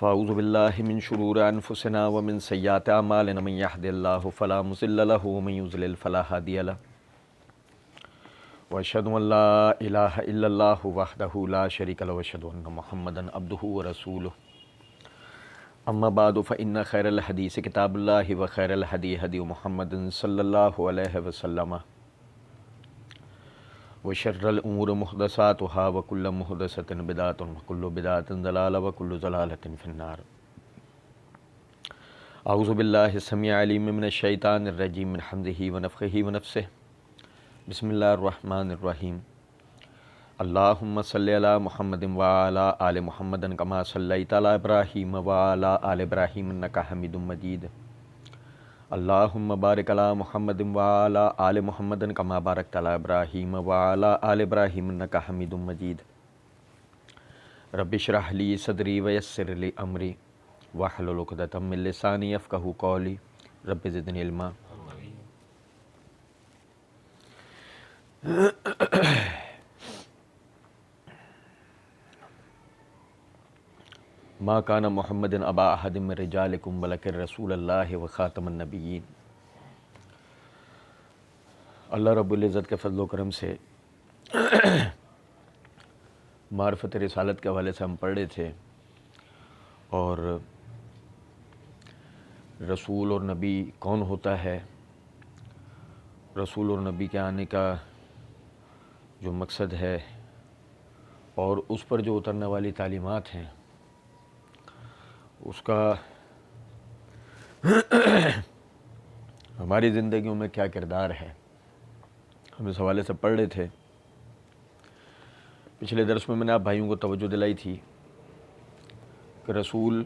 فاعوذ باللہ من شرور انفسنا ومن سیئات اعمالنا من یہد اللہ فلا مضل له ومن یضلل فلا ہادی له واشہد ان لا الہ الا اللہ وحدہ لا شریک له واشہد ان محمدا عبدہ ورسولہ اما بعد فإن خیر الحدیث کتاب اللہ وخیر الہدی ہدی محمد صلی اللہ علیہ وسلم وشر الامور محدثاتها وكل محدثة بدعة وكل بدعة ضلالة وكل ضلالة في النار. اعوذ باللہ السمیع العلیم من الشیطان الرجیم من حمزه ونفخه ونفثه. بسم اللہ الرحمن الرحیم. اللہم صلی علی محمد وعلی آل محمد کما صلیت علی ابراہیم وعلی آل ابراہیم انک حمید مجید. اللہم بارک علی محمد وعلی آل محمد کما بارکت علی ابراہیم وعلی آل ابراہیم انک حمید مجید. رب اشرح لی صدری ویسر لی امری واحلل عقدۃ من لسانی یفقہوا قولی رب زدنی علما. ما کان محمد ابا احد من رجالکم ولکن رسول اللہ وخاتم النبیین. اللہ رب العزت کے فضل و کرم سے معرفت رسالت کے حوالے سے ہم پڑھ رہے تھے اور رسول اور نبی کون ہوتا ہے، رسول اور نبی کے آنے کا جو مقصد ہے اور اس پر جو اترنے والی تعلیمات ہیں اس کا ہماری زندگیوں میں کیا کردار ہے، ہم اس حوالے سے پڑھ رہے تھے. پچھلے درس میں نے آپ بھائیوں کو توجہ دلائی تھی کہ رسول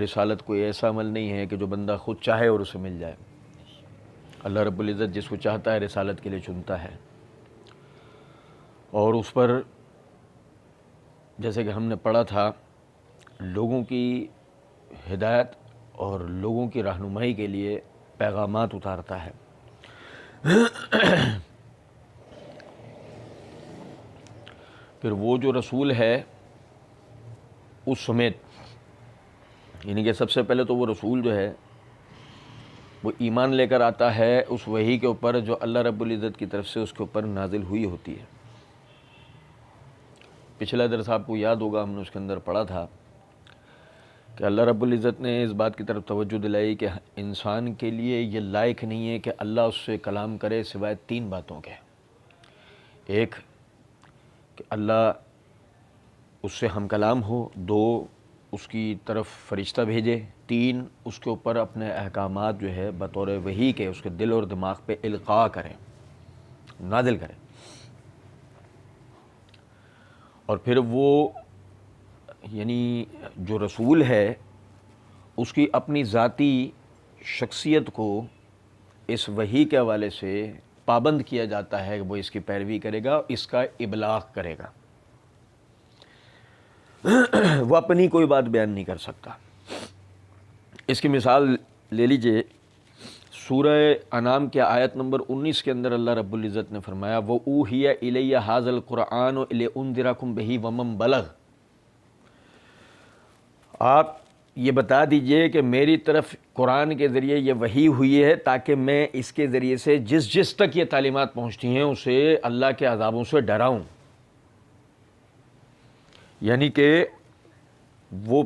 رسالت کوئی ایسا عمل نہیں ہے کہ جو بندہ خود چاہے اور اسے مل جائے. اللہ رب العزت جس کو چاہتا ہے رسالت کے لیے چنتا ہے اور اس پر جیسے کہ ہم نے پڑھا تھا لوگوں کی ہدایت اور لوگوں کی رہنمائی کے لیے پیغامات اتارتا ہے. پھر وہ جو رسول ہے اس سمیت یعنی کہ سب سے پہلے تو وہ رسول جو ہے وہ ایمان لے کر آتا ہے اس وحی کے اوپر جو اللہ رب العزت کی طرف سے اس کے اوپر نازل ہوئی ہوتی ہے. پچھلا درس آپ کو یاد ہوگا ہم نے اس کے اندر پڑھا تھا کہ اللہ رب العزت نے اس بات کی طرف توجہ دلائی کہ انسان کے لیے یہ لائق نہیں ہے کہ اللہ اس سے کلام کرے سوائے تین باتوں کے. ایک کہ اللہ اس سے ہم کلام ہو، دو اس کی طرف فرشتہ بھیجے، تین اس کے اوپر اپنے احکامات جو ہے بطور وحی کے اس کے دل اور دماغ پہ القاء کرے، نازل کرے. اور پھر وہ یعنی جو رسول ہے اس کی اپنی ذاتی شخصیت کو اس وحی کے حوالے سے پابند کیا جاتا ہے کہ وہ اس کی پیروی کرے گا، اس کا ابلاغ کرے گا. وہ اپنی کوئی بات بیان نہیں کر سکتا. اس کی مثال لے لیجئے، سورہ انعام کے آیت نمبر 19 کے اندر اللہ رب العزت نے فرمایا وَأُوحِيَ إِلَيَّ هَٰذَا الْقُرْآنُ لِأُنذِرَكُم بِهِ وَمَن بَلَغَ. آپ یہ بتا دیجئے کہ میری طرف قرآن کے ذریعے یہ وحی ہوئی ہے تاکہ میں اس کے ذریعے سے جس تک یہ تعلیمات پہنچتی ہیں اسے اللہ کے عذابوں سے ڈراؤں. یعنی کہ وہ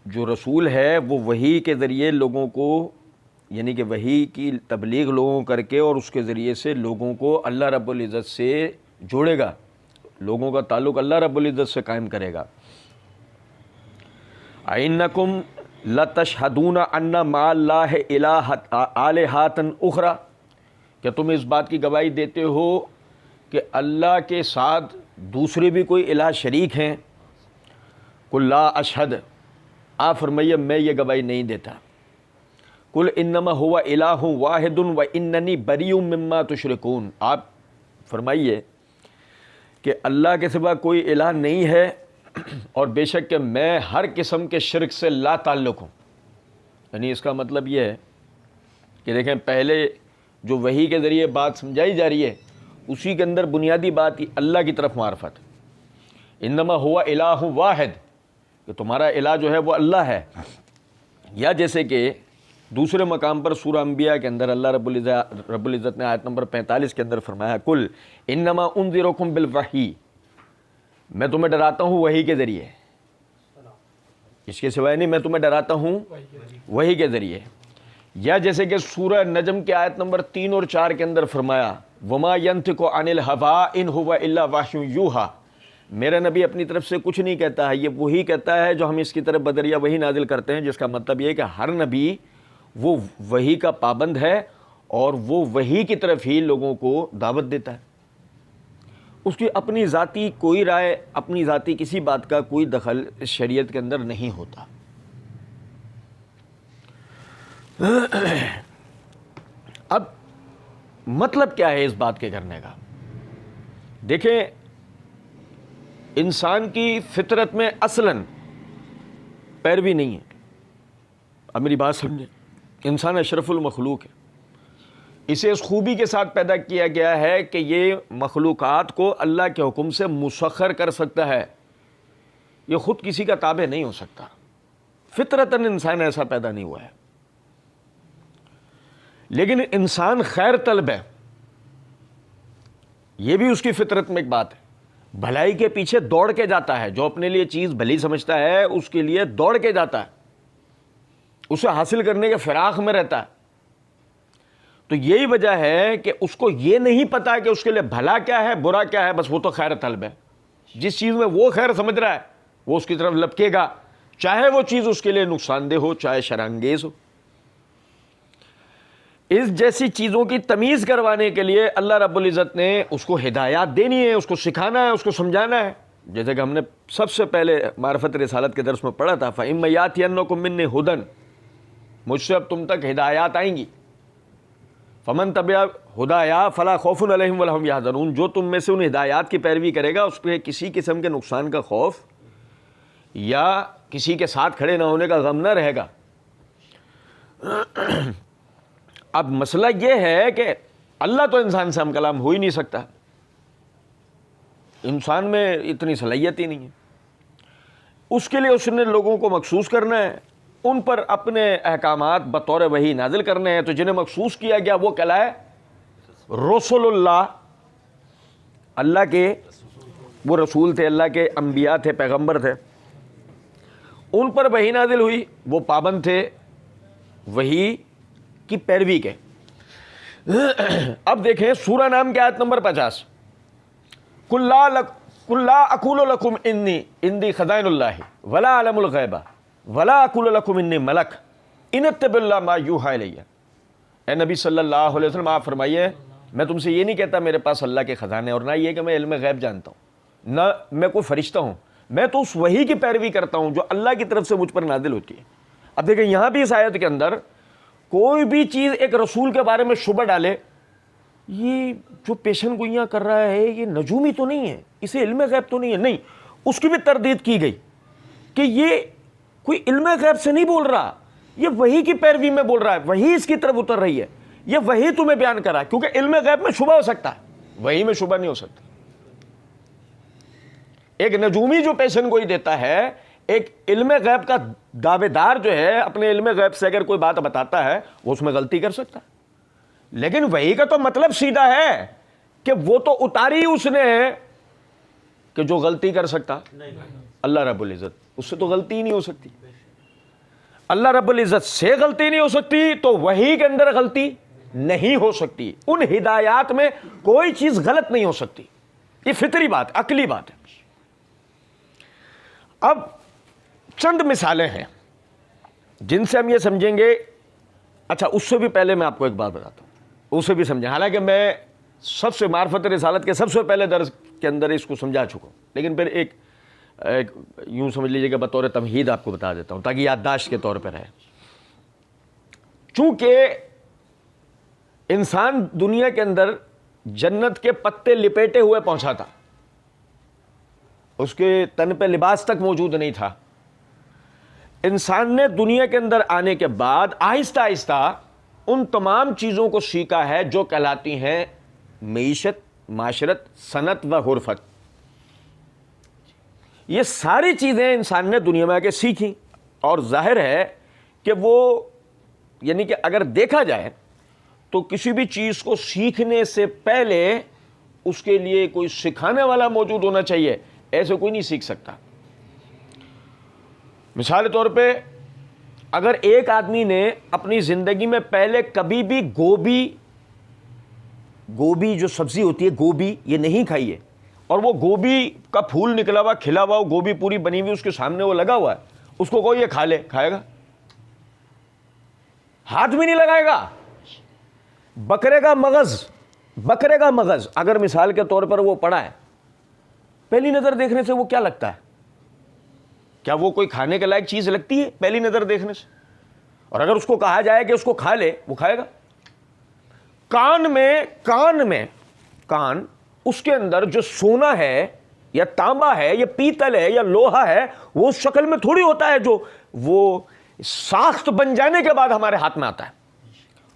جو رسول ہے وہ وحی کے ذریعے لوگوں کو یعنی کہ وحی کی تبلیغ لوگوں کر کے اور اس کے ذریعے سے لوگوں کو اللہ رب العزت سے جوڑے گا، لوگوں کا تعلق اللہ رب العزت سے قائم کرے گا. اَإِنَّكُمْ لَتَشْهَدُونَ أَنَّ مَعَ اللَّهِ آلِهَةً أُخْرَى. کہ تم اس بات کی گواہی دیتے ہو کہ اللہ کے ساتھ دوسرے بھی کوئی الہ شریک ہیں. قُلْ لَا أَشْهَدُ. آپ فرمائیے میں یہ گواہی نہیں دیتا. قُلْ إِنَّمَا هُوَ إِلَٰهٌ وَاحِدٌ وَإِنَّنِي بَرِيءٌ مِّمَّا تُشْرِكُونَ. آپ فرمائیے کہ اللہ کے سوا کوئی الہ نہیں ہے اور بے شک کہ میں ہر قسم کے شرک سے لا تعلق ہوں. یعنی اس کا مطلب یہ ہے کہ دیکھیں پہلے جو وحی کے ذریعے بات سمجھائی جا رہی ہے اسی کے اندر بنیادی بات اللہ کی طرف معرفت. انما ہوا الہ واحد، کہ تمہارا الہ جو ہے وہ اللہ ہے. یا جیسے کہ دوسرے مقام پر سورہ انبیاء کے اندر اللہ رب العزت نے آیت نمبر 45 کے اندر فرمایا کل انما انذرکم بالوحی، میں تمہیں ڈراتا ہوں وحی کے ذریعے، اس کے سوائے نہیں، میں تمہیں ڈراتا ہوں وحی کے ذریعے. یا جیسے کہ سورہ نجم کی آیت نمبر 3 اور 4 کے اندر فرمایا وما ینطق عن الہوی ان ھو الا وحی یوحی، میرا نبی اپنی طرف سے کچھ نہیں کہتا ہے، یہ وہی کہتا ہے جو ہم اس کی طرف بدریہ وہی نازل کرتے ہیں. جس کا مطلب یہ ہے کہ ہر نبی وہ وحی کا پابند ہے اور وہ وحی کی طرف ہی لوگوں کو دعوت دیتا ہے. اس کی اپنی ذاتی کوئی رائے، اپنی ذاتی کسی بات کا کوئی دخل اس شریعت کے اندر نہیں ہوتا. اب مطلب کیا ہے اس بات کے کرنے کا؟ دیکھیں، انسان کی فطرت میں اصلاً پیروی نہیں ہے. اب میری بات سمجھیں، انسان اشرف المخلوق ہے، اسے اس خوبی کے ساتھ پیدا کیا گیا ہے کہ یہ مخلوقات کو اللہ کے حکم سے مسخر کر سکتا ہے. یہ خود کسی کا تابع نہیں ہو سکتا. فطرتاً انسان ایسا پیدا نہیں ہوا ہے. لیکن انسان خیر طلب ہے، یہ بھی اس کی فطرت میں ایک بات ہے. بھلائی کے پیچھے دوڑ کے جاتا ہے، جو اپنے لیے چیز بھلی سمجھتا ہے اس کے لیے دوڑ کے جاتا ہے، اسے حاصل کرنے کے فراق میں رہتا ہے. تو یہی وجہ ہے کہ اس کو یہ نہیں پتا کہ اس کے لیے بھلا کیا ہے برا کیا ہے، بس وہ تو خیر طلب ہے. جس چیز میں وہ خیر سمجھ رہا ہے وہ اس کی طرف لپکے گا، چاہے وہ چیز اس کے لیے نقصان دہ ہو چاہے شرانگیز ہو. اس جیسی چیزوں کی تمیز کروانے کے لیے اللہ رب العزت نے اس کو ہدایات دینی ہے، اس کو سکھانا ہے، اس کو سمجھانا ہے. جیسے کہ ہم نے سب سے پہلے معرفت رسالت کے درس میں پڑھا تھا فَإِمَّ يَأْتِيَنَّكُم مِّنِّي هُدًى، مجھ سے اب تم تک ہدایات آئیں گی. فَمَن تَبِعَ هُدَايَا فَلَا خَوْفٌ عَلَيْهِمْ وَلَا هُمْ يَحْزَنُونَ، جو تم میں سے ان ہدایات کی پیروی کرے گا اس پہ کسی قسم کے نقصان کا خوف یا کسی کے ساتھ کھڑے نہ ہونے کا غم نہ رہے گا. اب مسئلہ یہ ہے کہ اللہ تو انسان سے ہم کلام ہو ہی نہیں سکتا، انسان میں اتنی صلاحیت ہی نہیں ہے. اس کے لیے اس نے لوگوں کو مخصوص کرنا ہے، ان پر اپنے احکامات بطور وحی نازل کرنے ہیں. تو جنہیں مخصوص کیا گیا وہ کہلائے رسول اللہ، اللہ کے وہ رسول تھے، اللہ کے انبیاء تھے، پیغمبر تھے. ان پر وحی نازل ہوئی، وہ پابند تھے وحی کی پیروی کے. اب دیکھیں سورہ نام کی آیت نمبر 50 قُلْ لَا أَقُولُ لَكُمْ عِنْدِي خَزَائِنُ اللَّهِ وَلَا أَعْلَمُ الْغَيْبَ وَلَا أَقُولُ لَكُمْ إِنِّي مَلَكٌ إِنْ أَتَّبِعُ إِلَّا مَا يُوحَىٰ إِلَيَّ. اے نبی صلی اللہ علیہ وسلم آپ فرمائیے میں تم سے یہ نہیں کہتا میرے پاس اللہ کے خزانے، اور نہ یہ کہ میں علم غیب جانتا ہوں، نہ میں کوئی فرشتہ ہوں، میں تو اس وحی کی پیروی کرتا ہوں جو اللہ کی طرف سے مجھ پر نازل ہوتی ہے. اب دیکھیں یہاں بھی اس آیت کے اندر کوئی بھی چیز ایک رسول کے بارے میں شبہ ڈالے، یہ جو پیشن گوئیاں کر رہا ہے یہ نجومی تو نہیں ہے، اسے علم غیب تو نہیں ہے، نہیں، اس کی بھی تردید کی گئی کہ یہ کوئی علم غیب سے نہیں بول رہا، یہ وحی کی پیروی میں بول رہا ہے، وحی اس کی طرف اتر رہی ہے، یہ وحی تمہیں بیان کر رہا ہے. کیونکہ علم غیب میں شبہ ہو سکتا ہے، وحی میں شبہ نہیں ہو سکتا. ایک نجومی جو پیشن گوئی دیتا ہے، ایک علم غیب کا دعوے دار جو ہے اپنے علم غیب سے اگر کوئی بات بتاتا ہے وہ اس میں غلطی کر سکتا ہے. لیکن وحی کا تو مطلب سیدھا ہے کہ وہ تو اتاری اس نے کہ جو غلطی کر سکتا اللہ رب العزت، اس سے تو غلطی ہی نہیں ہو سکتی. اللہ رب العزت سے غلطی نہیں ہو سکتی تو وحی کے اندر غلطی نہیں ہو سکتی. ان ہدایات میں کوئی چیز غلط نہیں ہو سکتی. یہ فطری بات، عقلی بات ہے. اب چند مثالیں ہیں جن سے ہم یہ سمجھیں گے. اچھا اس سے بھی پہلے میں آپ کو ایک بات بتاتا ہوں، اسے بھی سمجھیں. حالانکہ میں سب سے معرفت رسالت کے سب سے پہلے درس کے اندر اس کو سمجھا چکا ہوں، لیکن پھر ایک یوں سمجھ لیجیے کہ بطور تمہید آپ کو بتا دیتا ہوں تاکہ یادداشت کے طور پہ رہے. چونکہ انسان دنیا کے اندر جنت کے پتے لپیٹے ہوئے پہنچا تھا، اس کے تن پہ لباس تک موجود نہیں تھا. انسان نے دنیا کے اندر آنے کے بعد آہستہ آہستہ ان تمام چیزوں کو سیکھا ہے جو کہلاتی ہیں معیشت، معاشرت، صنعت و حرفت. یہ ساری چیزیں انسان نے دنیا میں آ کے سیکھیں، اور ظاہر ہے کہ وہ یعنی کہ اگر دیکھا جائے تو کسی بھی چیز کو سیکھنے سے پہلے اس کے لیے کوئی سکھانے والا موجود ہونا چاہیے، ایسے کوئی نہیں سیکھ سکتا۔ مثال طور پہ اگر ایک آدمی نے اپنی زندگی میں پہلے کبھی بھی گوبھی جو سبزی ہوتی ہے گوبھی یہ نہیں کھائی ہے، اور وہ گوبھی کا پھول نکلا ہوا کھلا ہوا گوبھی پوری بنی ہوئی اس کے سامنے وہ لگا ہوا ہے، اس کو کوئی یہ کھا لے، کھائے گا؟ ہاتھ بھی نہیں لگائے گا۔ بکرے کا مغز اگر مثال کے طور پر وہ پڑا ہے، پہلی نظر دیکھنے سے وہ کیا لگتا ہے؟ کیا وہ کوئی کھانے کے لائق چیز لگتی ہے پہلی نظر دیکھنے سے؟ اور اگر اس کو کہا جائے کہ اس کو کھا لے، وہ کھائے گا؟ کان اس کے اندر جو سونا ہے یا تانبا ہے یا پیتل ہے یا لوہا ہے، وہ اس شکل میں تھوڑی ہوتا ہے جو وہ ساخت بن جانے کے بعد ہمارے ہاتھ میں آتا ہے،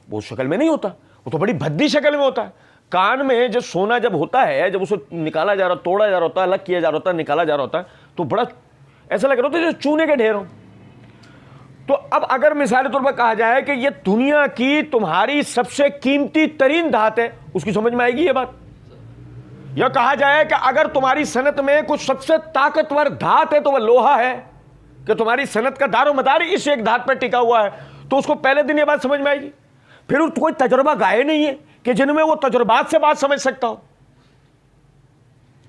وہ اس شکل میں نہیں ہوتا، وہ تو بڑی بھدی شکل میں ہوتا ہے۔ کان میں جو سونا جب ہوتا ہے، جب اسے نکالا جا رہا، توڑا جا رہا ہوتا ہے، الگ کیا جا رہا ہوتا ہے، نکالا جا رہا ہوتا ہے، تو بڑا ایسا لگ رہا ہوتا ہے جو چونے کے ڈھیر ہوں۔ تو اب اگر مثال طور پر کہا جائے کہ یہ دنیا کی تمہاری سب سے قیمتی ترین دھات ہے، اس کی سمجھ میں آئے گی یہ بات؟ یا کہا جائے کہ اگر تمہاری صنعت میں کچھ سب سے طاقتور دھات ہے تو وہ لوہا ہے، کہ تمہاری صنعت کا دار و مدار اس ایک دھات پر ٹکا ہوا ہے، تو اس کو پہلے دن یہ بات سمجھ میں آئے گی؟ پھر کوئی تجربہ گائے نہیں ہے کہ جن میں وہ تجربات سے بات سمجھ سکتا ہو،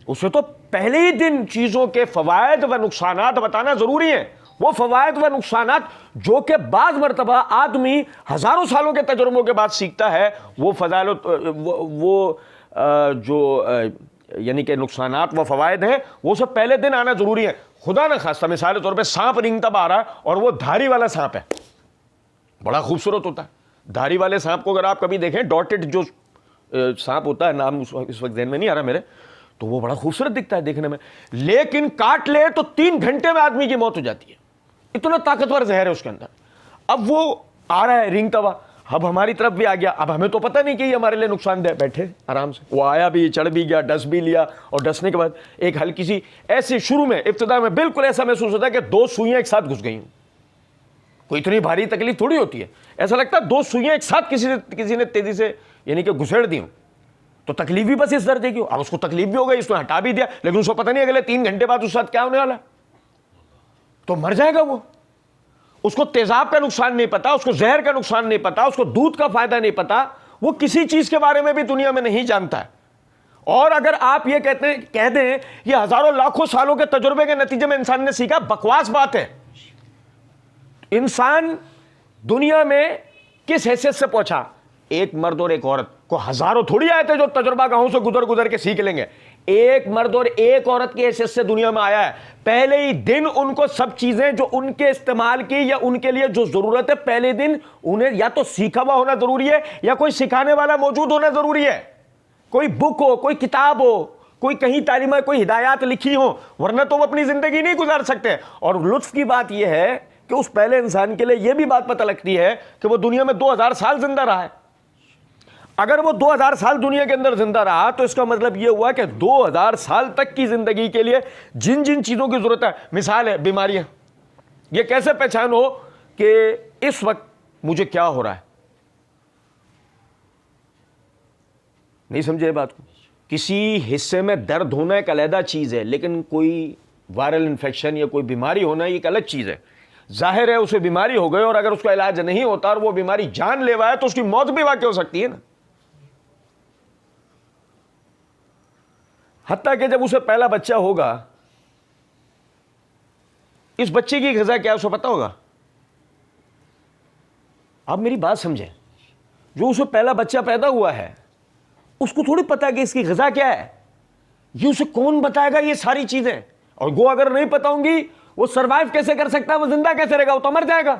اسے تو پہلے ہی دن چیزوں کے فوائد و نقصانات بتانا ضروری ہے۔ وہ فوائد و نقصانات جو کہ بعض مرتبہ آدمی ہزاروں سالوں کے تجربوں کے بعد سیکھتا ہے، وہ فضائل جو یعنی کہ نقصانات و فوائد ہیں، وہ سب پہلے دن آنا ضروری ہے۔ خدا نہ خواستہ مثال طور پہ سانپ رینگتا آ رہا ہے اور وہ دھاری والا سانپ ہے، بڑا خوبصورت ہوتا ہے۔ دھاری والے سانپ کو اگر آپ کبھی دیکھیں، ڈاٹڈ جو سانپ ہوتا ہے، نام اس وقت ذہن میں نہیں آ رہا میرے، تو وہ بڑا خوبصورت دکھتا ہے دیکھنے میں، لیکن کاٹ لے تو 3 گھنٹے میں آدمی کی موت ہو جاتی ہے، اتنا طاقتور زہر ہے اس کے اندر۔ اب وہ آ رہا ہے رینگتا ہوا، اب ہماری طرف بھی آ گیا، اب ہمیں تو پتہ نہیں کہ یہ ہمارے لیے نقصان دہ، بیٹھے آرام سے، وہ آیا بھی، چڑھ بھی گیا، ڈس بھی لیا، اور ڈسنے کے بعد ایک ہلکی سی ایسی شروع میں ابتدا میں بالکل ایسا محسوس ہوتا ہے کہ 2 سوئیاں ایک ساتھ گھس گئی ہوں، کوئی اتنی بھاری تکلیف تھوڑی ہوتی ہے، ایسا لگتا ہے 2 سوئیاں ایک ساتھ کسی نے تیزی سے یعنی کہ گھسیڑ دی ہوں، تو تکلیف بھی بس اس درجے کی ہو۔ اب اس کو تکلیف بھی ہو گئی، اس نے ہٹا بھی دیا، لیکن اس کو پتہ نہیں اگلے 3 گھنٹے بعد اس ساتھ کیا ہونے والا ہے، تو مر جائے گا وہ۔ اس کو تیزاب کا نقصان نہیں پتا، اس کو زہر کا نقصان نہیں پتا، اس کو دودھ کا فائدہ نہیں پتا، وہ کسی چیز کے بارے میں بھی دنیا میں نہیں جانتا ہے۔ اور اگر آپ یہ کہہ دیں یہ ہزاروں لاکھوں سالوں کے تجربے کے نتیجے میں انسان نے سیکھا، بکواس بات ہے۔ انسان دنیا میں کس حیثیت سے پہنچا؟ ایک مرد اور ایک عورت کو ہزاروں تھوڑی آئے تھے جو تجربہ گاہوں سے گزر کے سیکھ لیں گے، ایک مرد اور ایک عورت کی حیثیت سے دنیا میں آیا ہے۔ پہلے ہی دن ان کو سب چیزیں جو ان کے استعمال کی یا ان کے لیے جو ضرورت ہے، پہلے دن انہیں یا تو سیکھا ہوا ہونا ضروری ہے یا کوئی سکھانے والا موجود ہونا ضروری ہے، کوئی بک ہو، کوئی کتاب ہو، کوئی کہیں تعلیم ہے، کوئی ہدایات لکھی ہو، ورنہ تو وہ اپنی زندگی نہیں گزار سکتے۔ اور لطف کی بات یہ ہے کہ اس پہلے انسان کے لیے یہ بھی بات پتہ لگتی ہے کہ وہ دنیا میں 2000 سال زندہ رہا ہے۔ اگر وہ 2000 سال دنیا کے اندر زندہ رہا تو اس کا مطلب یہ ہوا کہ 2000 سال تک کی زندگی کے لیے جن چیزوں کی ضرورت ہے، مثال ہے بیماریاں، یہ کیسے پہچانو کہ اس وقت مجھے کیا ہو رہا ہے؟ نہیں سمجھے بات کو؟ کسی حصے میں درد ہونا ایک علیحدہ چیز ہے، لیکن کوئی وائرل انفیکشن یا کوئی بیماری ہونا یہ ایک الگ چیز ہے۔ ظاہر ہے اسے بیماری ہو گئی اور اگر اس کا علاج نہیں ہوتا اور وہ بیماری جان لیوا ہے تو اس کی موت بھی واقع ہو سکتی ہے نا۔ حتیٰ کہ جب اسے پہلا بچہ ہوگا، اس بچے کی غذا کیا اسے پتا ہوگا؟ آپ میری بات سمجھیں، جو اسے پہلا بچہ پیدا ہوا ہے اس کو تھوڑی پتا کہ اس کی غذا کیا ہے، یہ اسے کون بتائے گا یہ ساری چیزیں؟ اور وہ اگر نہیں پتا ہوں گی وہ سروائیو کیسے کر سکتا ہے، وہ زندہ کیسے رہے گا؟ وہ تو مر جائے گا۔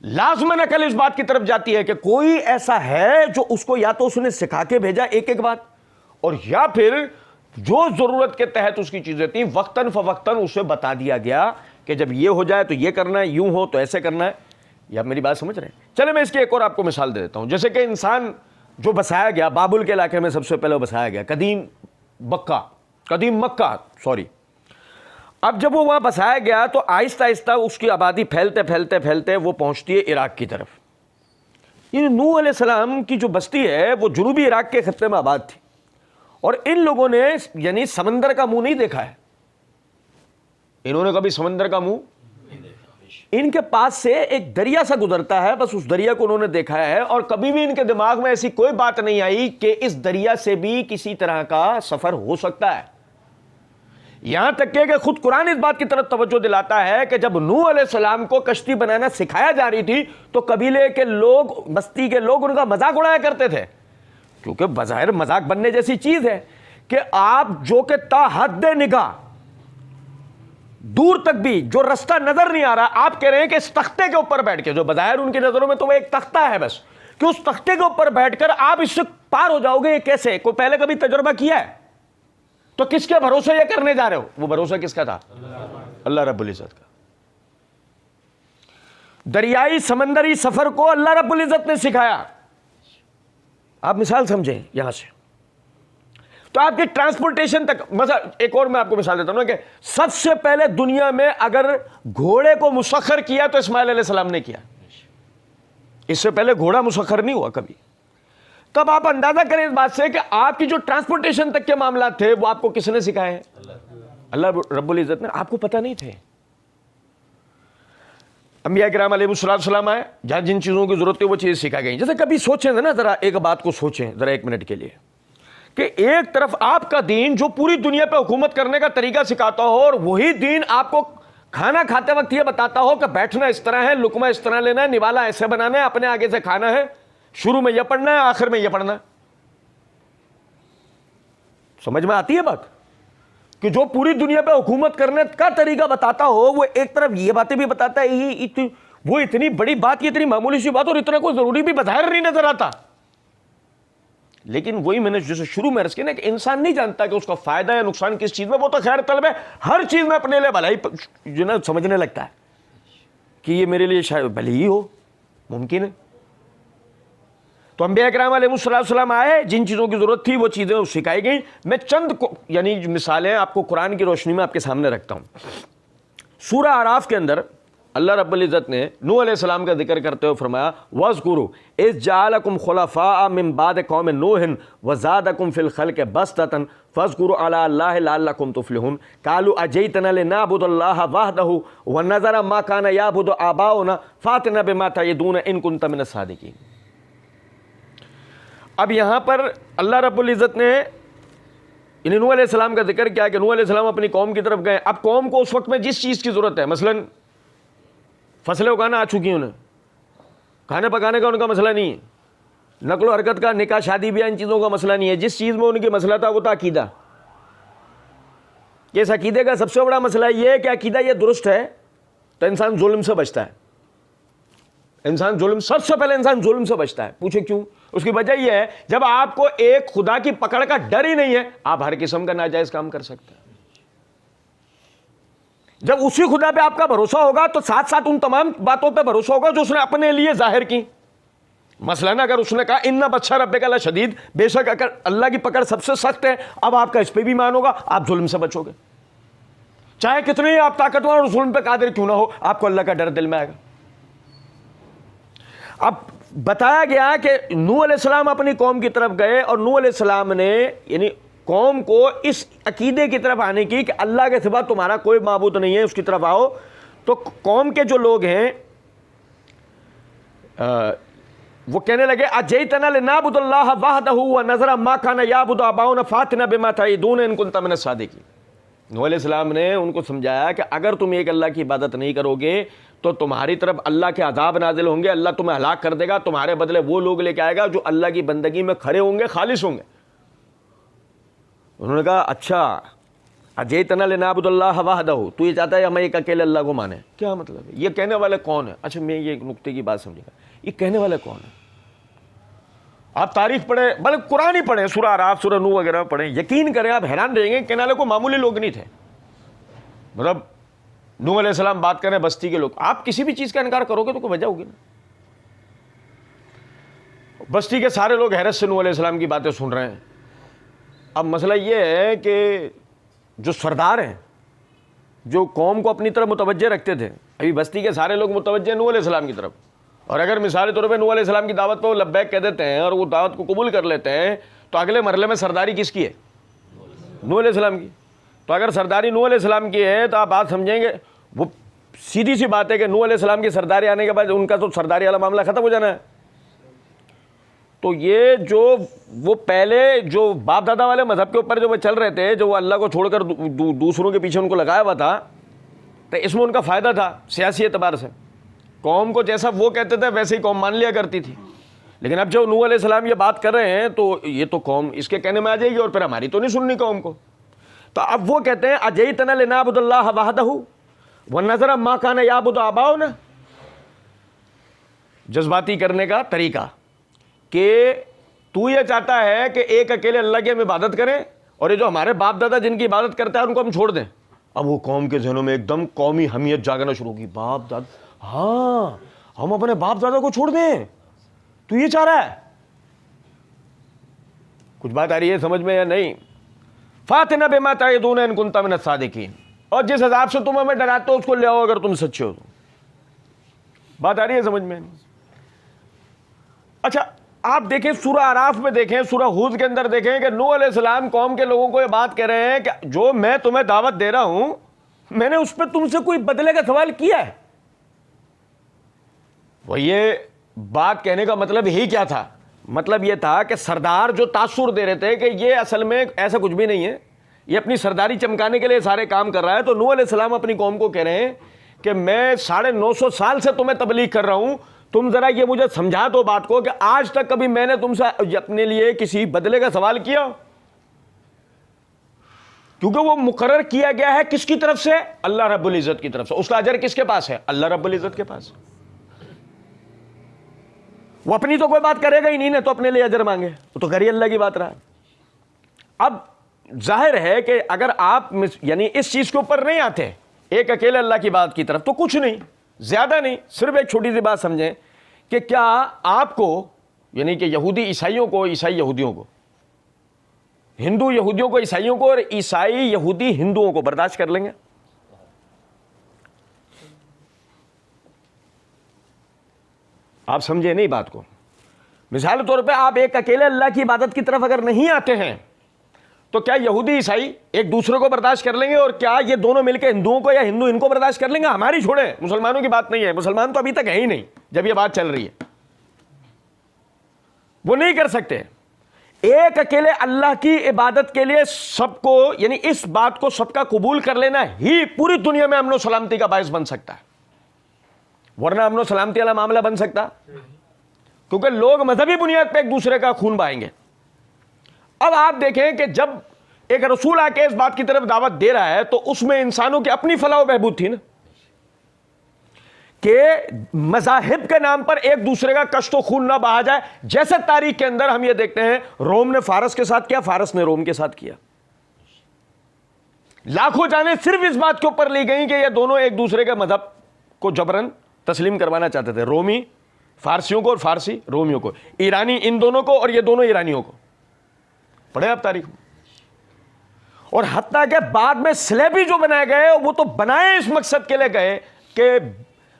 لازماً عقل اس بات کی طرف جاتی ہے کہ کوئی ایسا ہے جو اس کو یا تو اس نے سکھا کے بھیجا ایک بات، اور یا پھر جو ضرورت کے تحت اس کی چیزیں تھیں وقتاً فوقتاً اسے بتا دیا گیا کہ جب یہ ہو جائے تو یہ کرنا ہے، یوں ہو تو ایسے کرنا ہے۔ یا میری بات سمجھ رہے ہیں؟ چلے میں اس کی ایک اور آپ کو مثال دے دیتا ہوں۔ جیسے کہ انسان جو بسایا گیا بابل کے علاقے میں، سب سے پہلے بسایا گیا قدیم مکہ، اب جب وہ وہاں بسایا گیا تو آہستہ آہستہ اس کی آبادی پھیلتے پھیلتے پھیلتے وہ پہنچتی ہے عراق کی طرف. یہ نوح علیہ السلام کی جو بستی ہے وہ جنوبی عراق کے خطے میں آباد تھی, اور ان لوگوں نے یعنی سمندر کا منہ نہیں دیکھا ہے. انہوں نے کبھی سمندر کا منہ, ان کے پاس سے ایک دریا سا گزرتا ہے, بس اس دریا کو انہوں نے دیکھا ہے, اور کبھی بھی ان کے دماغ میں ایسی کوئی بات نہیں آئی کہ اس دریا سے بھی کسی طرح کا سفر ہو سکتا ہے. یہاں تک کہ خود قرآن اس بات کی طرف توجہ دلاتا ہے کہ جب نوح علیہ السلام کو کشتی بنانا سکھایا جا رہی تھی تو قبیلے کے لوگ, بستی کے لوگ ان کا مذاق اڑایا کرتے تھے, کیونکہ بظاہر مذاق بننے جیسی چیز ہے کہ آپ جو کہ تا حد نگاہ دور تک بھی جو رستہ نظر نہیں آ رہا, آپ کہہ رہے ہیں کہ اس تختے کے اوپر بیٹھ کے, جو بظاہر ان کی نظروں میں تو وہ ایک تختہ ہے بس, کہ اس تختے کے اوپر بیٹھ کر آپ اس سے پار ہو جاؤ گے, یہ کیسے؟ کوئی پہلے کبھی تجربہ کیا ہے؟ تو کس کے بھروسے یہ کرنے جا رہے ہو؟ وہ بھروسہ کس کا تھا؟ اللہ رب العزت کا. دریائی سمندری سفر کو اللہ رب العزت نے سکھایا. آپ مثال سمجھیں یہاں سے, تو آپ کی ٹرانسپورٹیشن تک, مثلا ایک اور میں آپ کو مثال دیتا ہوں نا, کہ سب سے پہلے دنیا میں اگر گھوڑے کو مسخر کیا تو اسماعیل علیہ السلام نے کیا. اس سے پہلے گھوڑا مسخر نہیں ہوا کبھی. تب آپ اندازہ کریں اس بات سے کہ آپ کی جو ٹرانسپورٹیشن تک کے معاملات تھے وہ آپ کو کس نے سکھائے ہیں؟ اللہ رب العزت نے. آپ کو پتہ نہیں تھے. انبیاء کرام علیہ السلام آئے, جہاں جن چیزوں کی ضرورت ہے وہ چیزیں سکھائی گئیں. جیسے کبھی سوچیں نا, ذرا ایک بات کو سوچیں ذرا ایک منٹ کے لیے, کہ ایک طرف آپ کا دین جو پوری دنیا پہ حکومت کرنے کا طریقہ سکھاتا ہو, اور وہی دین آپ کو کھانا کھاتے وقت یہ بتاتا ہو کہ بیٹھنا اس طرح ہے, لقمہ اس طرح لینا ہے, نوالا ایسے بنانا ہے, اپنے آگے سے کھانا ہے, شروع میں یہ پڑھنا ہے, آخر میں یہ پڑھنا ہے. سمجھ میں آتی ہے بات؟ کہ جو پوری دنیا پہ حکومت کرنے کا طریقہ بتاتا ہو, وہ ایک طرف یہ باتیں بھی بتاتا ہے, وہ اتنی بڑی بات, یہ اتنی معمولی سی بات, اور اتنا کوئی ضروری بھی بظاہر نہیں نظر آتا. لیکن وہی میں نے جیسے شروع میں عرض کیا نا, کہ انسان نہیں جانتا کہ اس کا فائدہ یا نقصان کس چیز میں, وہ تو خیر طلب ہے, ہر چیز میں اپنے لیے بھلائی جو نا سمجھنے لگتا ہے کہ یہ میرے لیے شاید بھلی ہی ہو, ممکن ہے. تو انبیاء کرام علیہ السلام آئے, جن چیزوں کی ضرورت تھی وہ چیزیں سکھائی گئیں. میں چند یعنی مثالیں آپ کو قرآن کی روشنی میں آپ کے سامنے رکھتا ہوں. سورہ اعراف کے اندر اللہ رب العزت نے نوح علیہ السلام کا ذکر کرتے ہوئے فرمایا, وَاذْكُرُوا إِذْ جَعَلَكُمْ خُلَفَاءَ مِن بَعْدِ قَوْمِ نُوحٍ وَزَادَكُمْ فِي الْخَلْقِ بَسْطَةً فَاذْكُرُوا آلَاءَ اللَّهِ لَعَلَّكُمْ تُفْلِحُونَ قَالُوا أَجِئْتَنَا لِنَعْبُدَ اللَّهَ وَحْدَهُ وَنَذَرَ مَا كَانَ يَعْبُدُ آبَاؤُنَا فَأْتِنَا بِمَا تَعِدُونَ إِن كُنتَ مِنَ الصَّادِقِينَ. اب یہاں پر اللہ رب العزت نے نوح علیہ السلام کا ذکر کیا کہ نوح علیہ السلام اپنی قوم کی طرف گئے. اب قوم کو اس وقت میں جس چیز کی ضرورت ہے, مثلا فصلیں اگانا آ چکی ہیں, انہیں کھانے پکانے کا ان کا مسئلہ نہیں ہے, نقل و حرکت کا, نکاح شادی بیاہ, ان چیزوں کا مسئلہ نہیں ہے. جس چیز میں ان کی مسئلہ تھا وہ تھا عقیدہ. اس عقیدے کا سب سے بڑا مسئلہ یہ ہے کہ عقیدہ یہ درست ہے تو انسان ظلم سے بچتا ہے. انسان ظلم, سب سے پہلے انسان ظلم سے بچتا ہے. پوچھے کیوں؟ اس کی وجہ یہ ہے, جب آپ کو ایک خدا کی پکڑ کا ڈر ہی نہیں ہے, آپ ہر قسم کا ناجائز کام کر سکتے ہیں. جب اسی خدا پہ آپ کا بھروسہ ہوگا تو ساتھ ساتھ ان تمام باتوں پہ بھروسہ ہوگا جو اس نے اپنے لیے ظاہر کی. مثلاً اگر اس نے کہا ان بطش ربک لشدید, بے شک اگر اللہ کی پکڑ سب سے سخت ہے, اب آپ کا اس پہ بھی مان ہوگا, آپ ظلم سے بچو گے. چاہے کتنے ہی آپ طاقتور اور ظلم پہ قادر کیوں نہ ہو, آپ کو اللہ کا ڈر دل میں آئے گا. اب بتایا گیا کہ نوح علیہ السلام اپنی قوم کی طرف گئے, اور نوح علیہ السلام نے یعنی قوم کو اس عقیدے کی طرف آنے کی کہ اللہ کے سوا تمہارا کوئی معبود نہیں ہے, اس کی طرف آؤ. تو قوم کے جو لوگ ہیں وہ کہنے لگے اجئتنا لنعبد اللہ وحدہ ونذر ما کان یعبد آباؤنا فاتنا بما تعدون ان کنت من الصادقین. نوح علیہ السلام نے ان کو سمجھایا کہ اگر تم ایک اللہ کی عبادت نہیں کرو گے تو تمہاری طرف اللہ کے عذاب نازل ہوں گے, اللہ تمہیں ہلاک کر دے گا, تمہارے بدلے وہ لوگ لے کے آئے گا جو اللہ کی بندگی میں کھڑے ہوں گے, خالص ہوں گے. انہوں نے کہا اچھا اجئتنا لنعبد اللہ وحدہ, تو یہ چاہتا ہے ہم ایک اکیلے اللہ کو مانیں, کیا مطلب ہے؟ یہ کہنے والے کون ہیں؟ اچھا میں یہ ایک نقطے کی بات سمجھے گا, یہ کہنے والے کون ہیں؟ آپ تاریخ پڑھیں, بلکہ قرآن ہی پڑھیں, سورہ اعراف, سورہ نوح وغیرہ پڑھیں, یقین کریں آپ حیران رہیں گے. کہنے والے کو معمولی لوگ نہیں تھے. مطلب نوح علیہ السلام بات کریں بستی کے لوگ, آپ کسی بھی چیز کا انکار کرو گے تو کوئی وجہ ہوگی نا. بستی کے سارے لوگ حیرت سے نوح علیہ السلام کی باتیں سن رہے ہیں. اب مسئلہ یہ ہے کہ جو سردار ہیں جو قوم کو اپنی طرف متوجہ رکھتے تھے. ابھی بستی کے سارے لوگ متوجہ نوح علیہ السلام کی طرف, اور اگر مثال طور پہ نوح علیہ السلام کی دعوت پہ وہ لبیک کہہ دیتے ہیں اور وہ دعوت کو قبول کر لیتے ہیں, تو اگلے مرحلے میں سرداری کس کی ہے؟ نوح علیہ السلام کی. تو اگر سرداری نوح علیہ السلام کی ہے تو آپ بات سمجھیں گے, وہ سیدھی سی بات ہے کہ نوح علیہ السلام کی سرداری آنے کے بعد ان کا تو سرداری والا معاملہ ختم ہو جانا ہے. تو یہ جو وہ پہلے جو باپ دادا والے مذہب کے اوپر جو وہ چل رہے تھے, جو وہ اللہ کو چھوڑ کر دوسروں کے پیچھے ان کو لگایا ہوا تھا, تو اس میں ان کا فائدہ تھا سیاسی اعتبار سے. قوم کو جیسا وہ کہتے تھے ویسے ہی قوم مان لیا کرتی تھی. لیکن اب جو نوح علیہ السلام یہ بات کر رہے ہیں تو یہ تو قوم اس کے کہنے میں آ جائے گی, اور پھر ہماری تو نہیں سننی قوم کو. تو اب وہ کہتے ہیں اجئتنا لنعبد اللہ وحدہ ونذر ما کان یعبد آباؤنا. جذباتی کرنے کا طریقہ کہ تو یہ چاہتا ہے کہ ایک اکیلے اللہ کی ہم عبادت کریں, اور یہ جو ہمارے باپ دادا جن کی عبادت کرتے ہیں ان کو ہم چھوڑ دیں. اب وہ قوم کے ذہنوں میں ایک دم قومی حمیت جاگنا شروع کی. باپ دادا, ہاں ہم اپنے باپ دادا کو چھوڑ دیں, تو یہ چاہ رہا ہے. کچھ بات آ رہی ہے سمجھ میں یا نہیں؟ فاتنا بما تعدون ان کنت من الصادقین, اور جس حساب سے تم ہمیں ڈراتے ہو اس کو لے آؤ اگر تم سچے ہو تو. بات آ رہی ہے سمجھ میں؟ اچھا آپ دیکھیں سورہ اعراف میں, دیکھیں سورہ ہود کے اندر, دیکھیں کہ نوح علیہ السلام قوم کے لوگوں کو یہ بات کہہ رہے ہیں کہ جو میں تمہیں دعوت دے رہا ہوں میں نے اس پہ تم سے کوئی بدلے کا سوال کیا ہے. وہ یہ بات کہنے کا مطلب ہی کیا تھا؟ مطلب یہ تھا کہ سردار جو تاثر دے رہے تھے کہ یہ اصل میں ایسا کچھ بھی نہیں ہے, یہ اپنی سرداری چمکانے کے لیے سارے کام کر رہا ہے. تو نوح علیہ السلام اپنی قوم کو کہہ رہے ہیں کہ میں 950 سال سے تمہیں تبلیغ کر رہا ہوں, تم ذرا یہ مجھے سمجھا دو بات کو کہ آج تک کبھی میں نے تم سے اپنے لیے کسی بدلے کا سوال کیا؟ کیونکہ وہ مقرر کیا گیا ہے کس کی طرف سے؟ اللہ رب العزت کی طرف سے. اس کا اجر کس کے پاس ہے؟ اللہ رب العزت کے پاس. وہ اپنی تو کوئی بات کرے گا ہی نہیں, تو اپنے لیے اجر مانگے, وہ تو کریے اللہ کی بات رہا. اب ظاہر ہے کہ اگر آپ یعنی اس چیز کے اوپر نہیں آتے ایک اکیلے اللہ کی بات کی طرف, تو کچھ نہیں, زیادہ نہیں, صرف ایک چھوٹی سی بات سمجھیں کہ کیا آپ کو یعنی کہ یہودی عیسائیوں کو, عیسائی یہودیوں کو, ہندو یہودیوں کو عیسائیوں کو, اور عیسائی یہودی ہندوؤں کو برداشت کر لیں گے؟ آپ سمجھے نہیں بات کو؟ مثال کے طور پہ آپ ایک اکیلے اللہ کی عبادت کی طرف اگر نہیں آتے ہیں تو کیا یہودی عیسائی ایک دوسرے کو برداشت کر لیں گے؟ اور کیا یہ دونوں مل کے ہندوؤں کو یا ہندو ان کو برداشت کر لیں گے؟ ہماری چھوڑیں, مسلمانوں کی بات نہیں ہے, مسلمان تو ابھی تک ہے ہی نہیں جب یہ بات چل رہی ہے, وہ نہیں کر سکتے. ایک اکیلے اللہ کی عبادت کے لیے سب کو یعنی اس بات کو سب کا قبول کر لینا ہی پوری دنیا میں امن و سلامتی کا باعث بن سکتا ہے, ورنہ امن و سلامتی والا معاملہ بن سکتا؟ کیونکہ لوگ مذہبی بنیاد پہ ایک دوسرے کا خون بہائیں گے. اب آپ دیکھیں کہ جب ایک رسول آ کے اس بات کی طرف دعوت دے رہا ہے تو اس میں انسانوں کی اپنی فلاح و بہبود تھی نا, کہ مذاہب کے نام پر ایک دوسرے کا کشت و خون نہ بہا جائے. جیسے تاریخ کے اندر ہم یہ دیکھتے ہیں روم نے فارس کے ساتھ کیا, فارس نے روم کے ساتھ کیا. لاکھوں جانیں صرف اس بات کے اوپر لی گئیں کہ یہ دونوں ایک دوسرے کے مذہب کو جبرن تسلیم کروانا چاہتے تھے, رومی فارسیوں کو اور فارسی رومیوں کو, ایرانی ان دونوں کو اور یہ دونوں ایرانیوں کو. پڑھیں آپ تاریخ میں. اور حتیٰ کہ بعد میں سلیبی جو بنائے گئے وہ تو بنائے اس مقصد کے لیے گئے کہ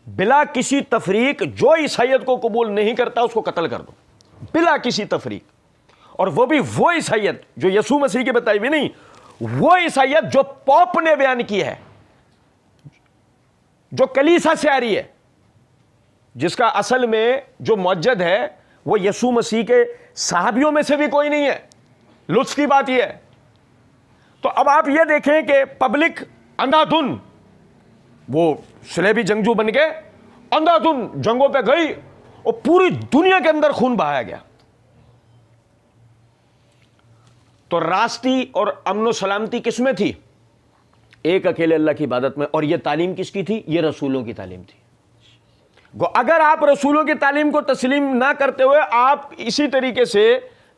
بلا کسی تفریق جو عیسائیت کو قبول نہیں کرتا اس کو قتل کر دو, بلا کسی تفریق. اور وہ بھی وہ عیسائیت جو یسوع مسیح کی بتائی ہوئی نہیں, وہ عیسائیت جو پوپ نے بیان کی ہے, جو کلیسا سے آ رہی ہے, جس کا اصل میں جو موجد ہے وہ یسوع مسیح کے صحابیوں میں سے بھی کوئی نہیں ہے. لطف کی بات یہ ہے. تو اب آپ یہ دیکھیں کہ پبلک اندھا دھن وہ صلیبی جنگجو بن کے اندھا دھن جنگوں پہ گئی اور پوری دنیا کے اندر خون بہایا گیا. تو راستی اور امن و سلامتی کس میں تھی؟ ایک اکیلے اللہ کی عبادت میں. اور یہ تعلیم کس کی تھی؟ یہ رسولوں کی تعلیم تھی. اگر آپ رسولوں کی تعلیم کو تسلیم نہ کرتے ہوئے آپ اسی طریقے سے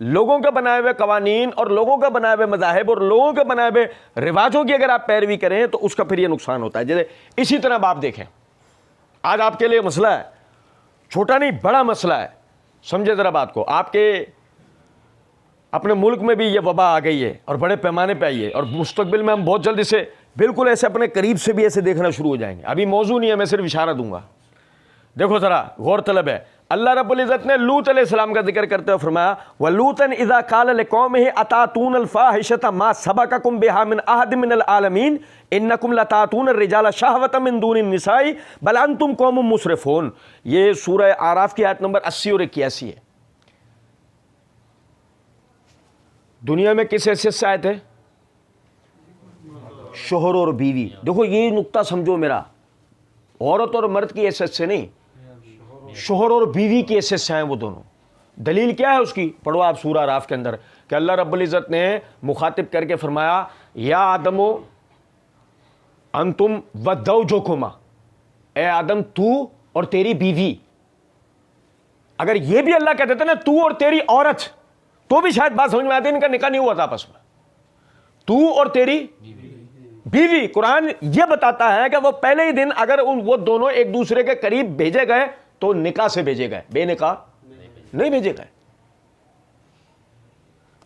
لوگوں کے بنائے ہوئے قوانین اور لوگوں کے بنائے ہوئے مذاہب اور لوگوں کے بنائے ہوئے رواجوں کی اگر آپ پیروی کریں تو اس کا پھر یہ نقصان ہوتا ہے. جیسے اسی طرح آپ دیکھیں, آج آپ کے لیے مسئلہ ہے, چھوٹا نہیں بڑا مسئلہ ہے, سمجھے ذرا بات کو. آپ کے اپنے ملک میں بھی یہ وبا آ گئی ہے اور بڑے پیمانے پہ آئی ہے, اور مستقبل میں ہم بہت جلد اسے بالکل ایسے اپنے قریب سے بھی ایسے دیکھنا شروع ہو جائیں گے. ابھی موضوع نہیں ہے, میں صرف اشارہ دوں گا. دیکھو ذرا غور طلب ہے. اللہ رب العزت نے لوط علیہ السلام کا ذکر کرتے ہوئے فرمایا وَلُوطًا إِذَا قَالَ لِقَوْمِهِ أَتَأْتُونَ الْفَاحِشَةَ مَا سَبَقَكُم بِهَا مِنْ أَحَدٍ مِنَ الْعَالَمِينَ إِنَّكُمْ لَتَأْتُونَ الرِّجَالَ شَهْوَةً مِنْ دُونِ النِّسَاءِ بَلْ أَنْتُمْ قَوْمٌ مُسْرِفُونَ. یہ سورہ اعراف کی آیت نمبر 80 اور 81 ہے. دنیا میں کس حیثیت سے آئے تھے؟ شوہر اور بیوی. دیکھو یہ نقطہ سمجھو میرا, عورت اور مرد کی حیثیت سے نہیں, شوہر اور بیوی کی حیثیت سے آئے وہ دونوں. دلیل کیا ہے اس کی؟ پڑھو آپ سورہ اعراف کے اندر کہ اللہ رب العزت نے مخاطب کر کے فرمایا یا آدمو انتم وزوجکما, اے آدم تو اور تیری بیوی. اگر یہ بھی اللہ کہتے تھے نا تو اور تیری عورت, تو بھی شاید بات سمجھ میں آتی. ان کا نکاح نہیں ہوا تھا آپس میں, تو اور تیری بیوی. قرآن یہ بتاتا ہے کہ وہ پہلے ہی دن اگر وہ دونوں ایک دوسرے کے قریب بھیجے گئے تو نکاح سے بھیجے گئے, بے نکاح نہیں بھیجے گئے.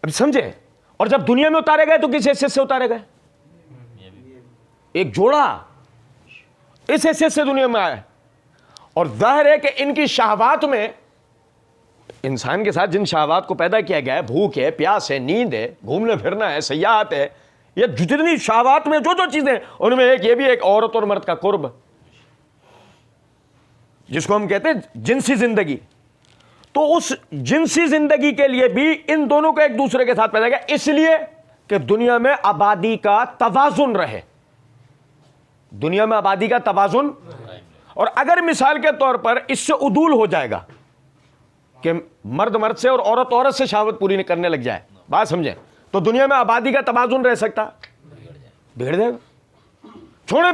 اب سمجھے؟ اور جب دنیا میں اتارے گئے تو کس حیثیت سے اتارے گئے؟ ایک جوڑا اس حیثیت سے دنیا میں آئے. اور ظاہر ہے کہ ان کی شہوات میں, انسان کے ساتھ جن شہوات کو پیدا کیا گیا ہے, بھوک ہے, پیاس ہے, نیند ہے, گھومنا پھرنا ہے, سیاحت ہے, یہ جتنی شہوات میں جو چیزیں ان میں ایک یہ بھی ایک عورت اور مرد کا قرب, جس کو ہم کہتے ہیں جنسی زندگی. تو اس جنسی زندگی کے لیے بھی ان دونوں کو ایک دوسرے کے ساتھ پیدا کیا, اس لیے کہ دنیا میں آبادی کا توازن رہے. دنیا میں آبادی کا توازن. اور اگر مثال کے طور پر اس سے عدول ہو جائے گا کہ مرد مرد سے اور عورت عورت سے شہوت پوری کرنے لگ جائے, بات سمجھیں, تو دنیا میں آبادی کا توازن رہ سکتا؟ بگڑ جائے گا. چھوڑے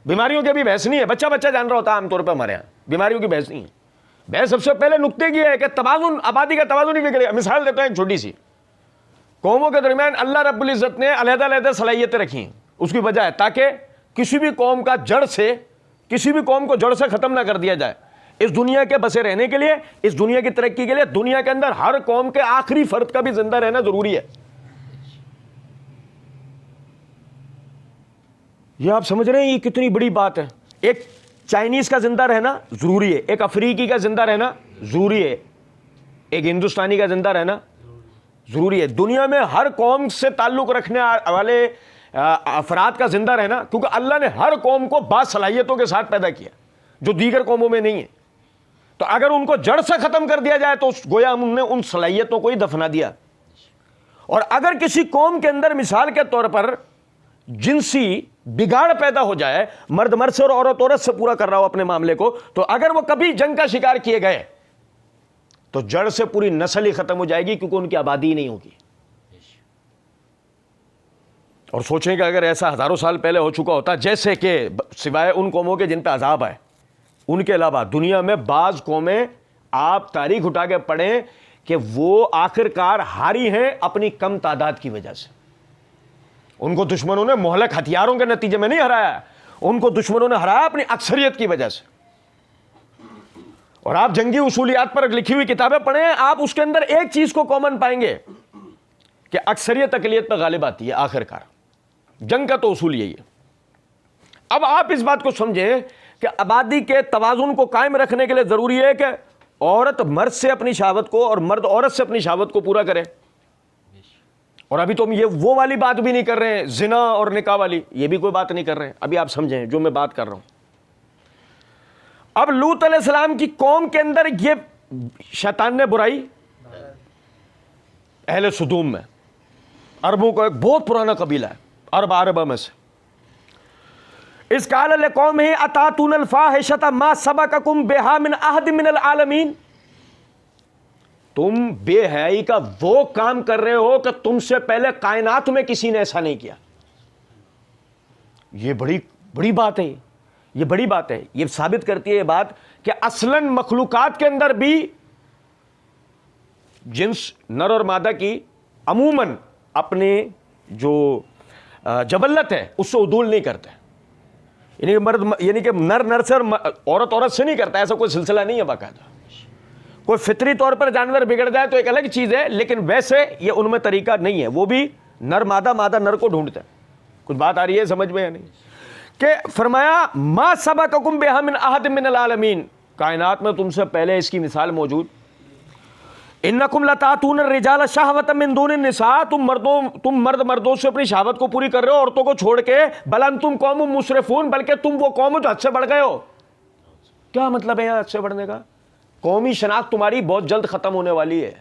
بیماریوں کی بھی بحث نہیں ہے, بچہ جان رہا ہوتا ہے عام طور پہ ہمارے یہاں, بیماریوں کی بحث نہیں ہے. بحث سب سے پہلے نقطے کی ہے کہ توازن, آبادی کا توازن ہی بگڑے گا. مثال دیتا ہوں ایک چھوٹی سی. قوموں کے درمیان اللہ رب العزت نے علیحدہ علیحدہ صلاحیتیں رکھی ہیں. اس کی وجہ ہے تاکہ کسی بھی قوم کا کسی بھی قوم کو جڑ سے ختم نہ کر دیا جائے. اس دنیا کے بسے رہنے کے لیے, اس دنیا کی ترقی کے لیے دنیا کے اندر ہر قوم کے آخری فرد کا بھی زندہ رہنا ضروری ہے. یہ آپ سمجھ رہے ہیں یہ کتنی بڑی بات ہے. ایک چائنیز کا زندہ رہنا ضروری ہے, ایک افریقی کا زندہ رہنا ضروری ہے, ایک ہندوستانی کا زندہ رہنا ضروری ہے. دنیا میں ہر قوم سے تعلق رکھنے والے افراد کا زندہ رہنا, کیونکہ اللہ نے ہر قوم کو بعض صلاحیتوں کے ساتھ پیدا کیا جو دیگر قوموں میں نہیں ہے. تو اگر ان کو جڑ سے ختم کر دیا جائے تو گویا ہم نے ان صلاحیتوں کو ہی دفنا دیا. اور اگر کسی قوم کے اندر مثال کے طور پر جنسی بگاڑ پیدا ہو جائے, مرد مرد سے اور عورت عورت سے پورا کر رہا ہو اپنے معاملے کو, تو اگر وہ کبھی جنگ کا شکار کیے گئے تو جڑ سے پوری نسل ہی ختم ہو جائے گی, کیونکہ ان کی آبادی ہی نہیں ہوگی. اور سوچیں کہ اگر ایسا ہزاروں سال پہلے ہو چکا ہوتا, جیسے کہ سوائے ان قوموں کے جن پہ عذاب آئے, ان کے علاوہ دنیا میں بعض قومیں, آپ تاریخ اٹھا کے پڑھیں کہ وہ آخرکار ہاری ہیں اپنی کم تعداد کی وجہ سے. ان کو دشمنوں نے مہلک ہتھیاروں کے نتیجے میں نہیں ہرایا, ان کو دشمنوں نے ہرایا اپنی اکثریت کی وجہ سے. اور آپ جنگی اصولیات پر لکھی ہوئی کتابیں پڑھیں, آپ اس کے اندر ایک چیز کو کامن پائیں گے کہ اکثریت اقلیت پہ غالب آتی ہے آخرکار. جنگ کا تو اصول یہی ہے. اب آپ اس بات کو سمجھیں کہ آبادی کے توازن کو قائم رکھنے کے لیے ضروری ہے کہ عورت مرد سے اپنی شہوت کو اور مرد عورت سے اپنی شہوت کو پورا کرے. اور ابھی تو ہم یہ وہ والی بات بھی نہیں کر رہے ہیں, زنا اور نکاح والی, یہ بھی کوئی بات نہیں کر رہے ہیں. ابھی آپ سمجھیں جو میں بات کر رہا ہوں. اب لوط علیہ السلام کی قوم کے اندر یہ شیطان نے برائی, اہل سدوم میں, عربوں کا ایک بہت پرانا قبیلہ ہے, عربہ میں سے. اذ قال لقومه اتاتون الفاحشۃ ما سبقکم بها من احد من العالمین, تم بے حیائی کا وہ کام کر رہے ہو کہ تم سے پہلے کائنات میں کسی نے ایسا نہیں کیا. یہ بڑی بات ہے, یہ بڑی بات ہے. یہ ثابت کرتی ہے یہ بات کہ اصلاً مخلوقات کے اندر بھی جنس نر اور مادہ کی عموماً اپنے جو جبلت ہے اس سے عدول نہیں کرتے. یعنی کہ نر سے اور عورت عورت سے نہیں کرتا, ایسا کوئی سلسلہ نہیں ہے باقاعدہ. کوئی فطری طور پر جانور بگڑ جائے تو ایک الگ چیز ہے, لیکن ویسے یہ ان میں طریقہ نہیں ہے. وہ بھی نر مادہ نر کو ڈھونڈتا ہے. کچھ بات آ رہی ہے سمجھ میں یا نہیں؟ کہ فرمایا ما سبقکم بہا من احد من العالمین، کائنات میں تم سے پہلے اس کی مثال موجود. انکم لتاتون الرجال شہوۃ من دون النساء، تم مردوں سے اپنی شہوت کو پوری کر رہے ہو عورتوں کو چھوڑ کے. بل انتم قوم مسرفون، بلکہ تم وہ قوم جو حد سے بڑھ گئے ہو. کیا مطلب ہے یہاں حد سے بڑھنے کا؟ قومی شناخت تمہاری بہت جلد ختم ہونے والی ہے.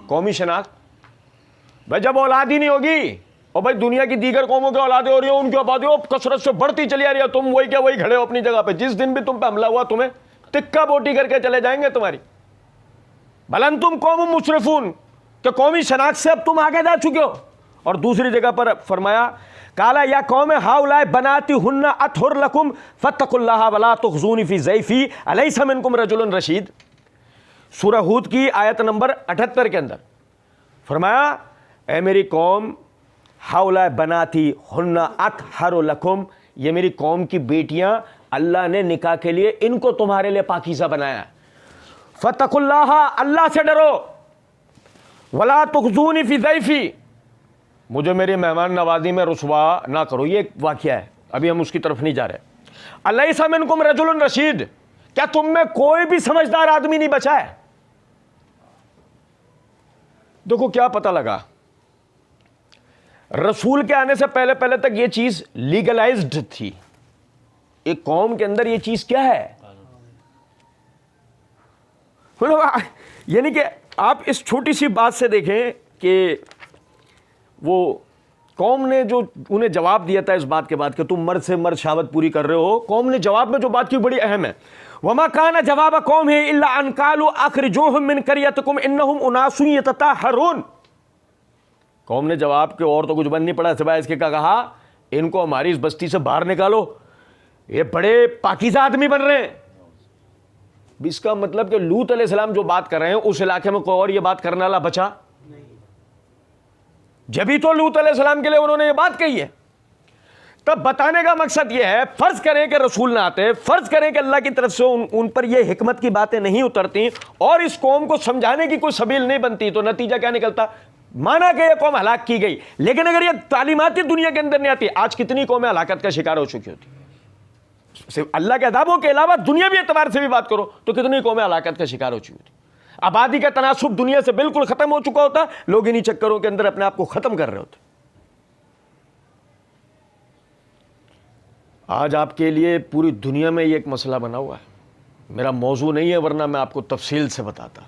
قومی شناخت بھائی جب اولاد ہی نہیں ہوگی، اور بھائی دنیا کی دیگر قوموں کی اولادیں ہو رہی ہو، ان کی آبادی کثرت سے بڑھتی چلی آ رہی ہے، تم وہی کیا وہی کھڑے ہو اپنی جگہ پہ. جس دن بھی تم پہ حملہ ہوا تمہیں تکہ بوٹی کر کے چلے جائیں گے تمہاری. بل انتم قوم مسرفون، کہ قومی شناخت سے اب تم آگے جا چکے ہو. اور دوسری جگہ پر فرمایا کالا یا قوم ہؤلاء بناتی ہن اطہر لکم فاتقوا اللہ ولا تخزونی فی ضیفی الیس منکم رجل رشید. سورہ ہود کی آیت نمبر 78 کے اندر فرمایا اے میری قوم ہؤلاء بناتی ہن اطہر لکم، یہ میری قوم کی بیٹیاں اللہ نے نکاح کے لیے ان کو تمہارے لیے پاکیزہ بنایا. فاتقوا اللہ، اللہ سے ڈرو. ولا تخزونی فی ضیفی، مجھے میری مہمان نوازی میں رسوا نہ کرو. یہ ایک واقعہ ہے، ابھی ہم اس کی طرف نہیں جا رہے. الیس منکم رجل رشید، کیا تم میں کوئی بھی سمجھدار آدمی نہیں بچا ہے؟ دیکھو کیا پتہ لگا، رسول کے آنے سے پہلے پہلے تک یہ چیز لیگلائزڈ تھی. ایک قوم کے اندر یہ چیز کیا ہے، یعنی کہ آپ اس چھوٹی سی بات سے دیکھیں کہ وہ قوم نے جو انہیں جواب دیا تھا اس بات کے بعد کہ تم مرد سے مرد شہوت پوری کر رہے ہو، قوم نے جواب میں جو بات کی بڑی اہم ہے. وما كان جواب قومه الا ان قالوا اخرجوهم من قريتكم انهم اناس يتطهرون. قوم نے جواب کے اور تو کچھ بن نہیں پڑا سوائے اس کے کہا ان کو ہماری اس بستی سے باہر نکالو، یہ بڑے پاکیزہ آدمی بن رہے ہیں. اس کا مطلب کہ لوط علیہ السلام جو بات کر رہے ہیں اس علاقے میں کوئی اور یہ بات کرنے والا بچا نہیں. جبھی تو لوط علیہ السلام کے لیے انہوں نے یہ بات کہی ہے. تب بتانے کا مقصد یہ ہے، فرض کریں کہ رسول نہ آتے، فرض کریں کہ اللہ کی طرف سے ان پر یہ حکمت کی باتیں نہیں اترتی اور اس قوم کو سمجھانے کی کوئی سبیل نہیں بنتی، تو نتیجہ کیا نکلتا؟ مانا کہ یہ قوم ہلاک کی گئی. لیکن اگر یہ تعلیمات دنیا کے اندر نہیں آتی، آج کتنی قومیں ہلاکت کا شکار ہو چکی ہوتی. صرف اللہ کے عذابوں کے علاوہ دنیاوی اعتبار سے بھی بات کرو تو کتنی قومیں ہلاکت کا شکار ہو چکی ہوتی. آبادی کا تناسب دنیا سے بالکل ختم ہو چکا ہوتا، لوگ انہی چکروں کے اندر اپنے آپ کو ختم کر رہے ہوتے. آج آپ کے لیے پوری دنیا میں یہ ایک مسئلہ بنا ہوا ہے. میرا موضوع نہیں ہے ورنہ میں آپ کو تفصیل سے بتاتا.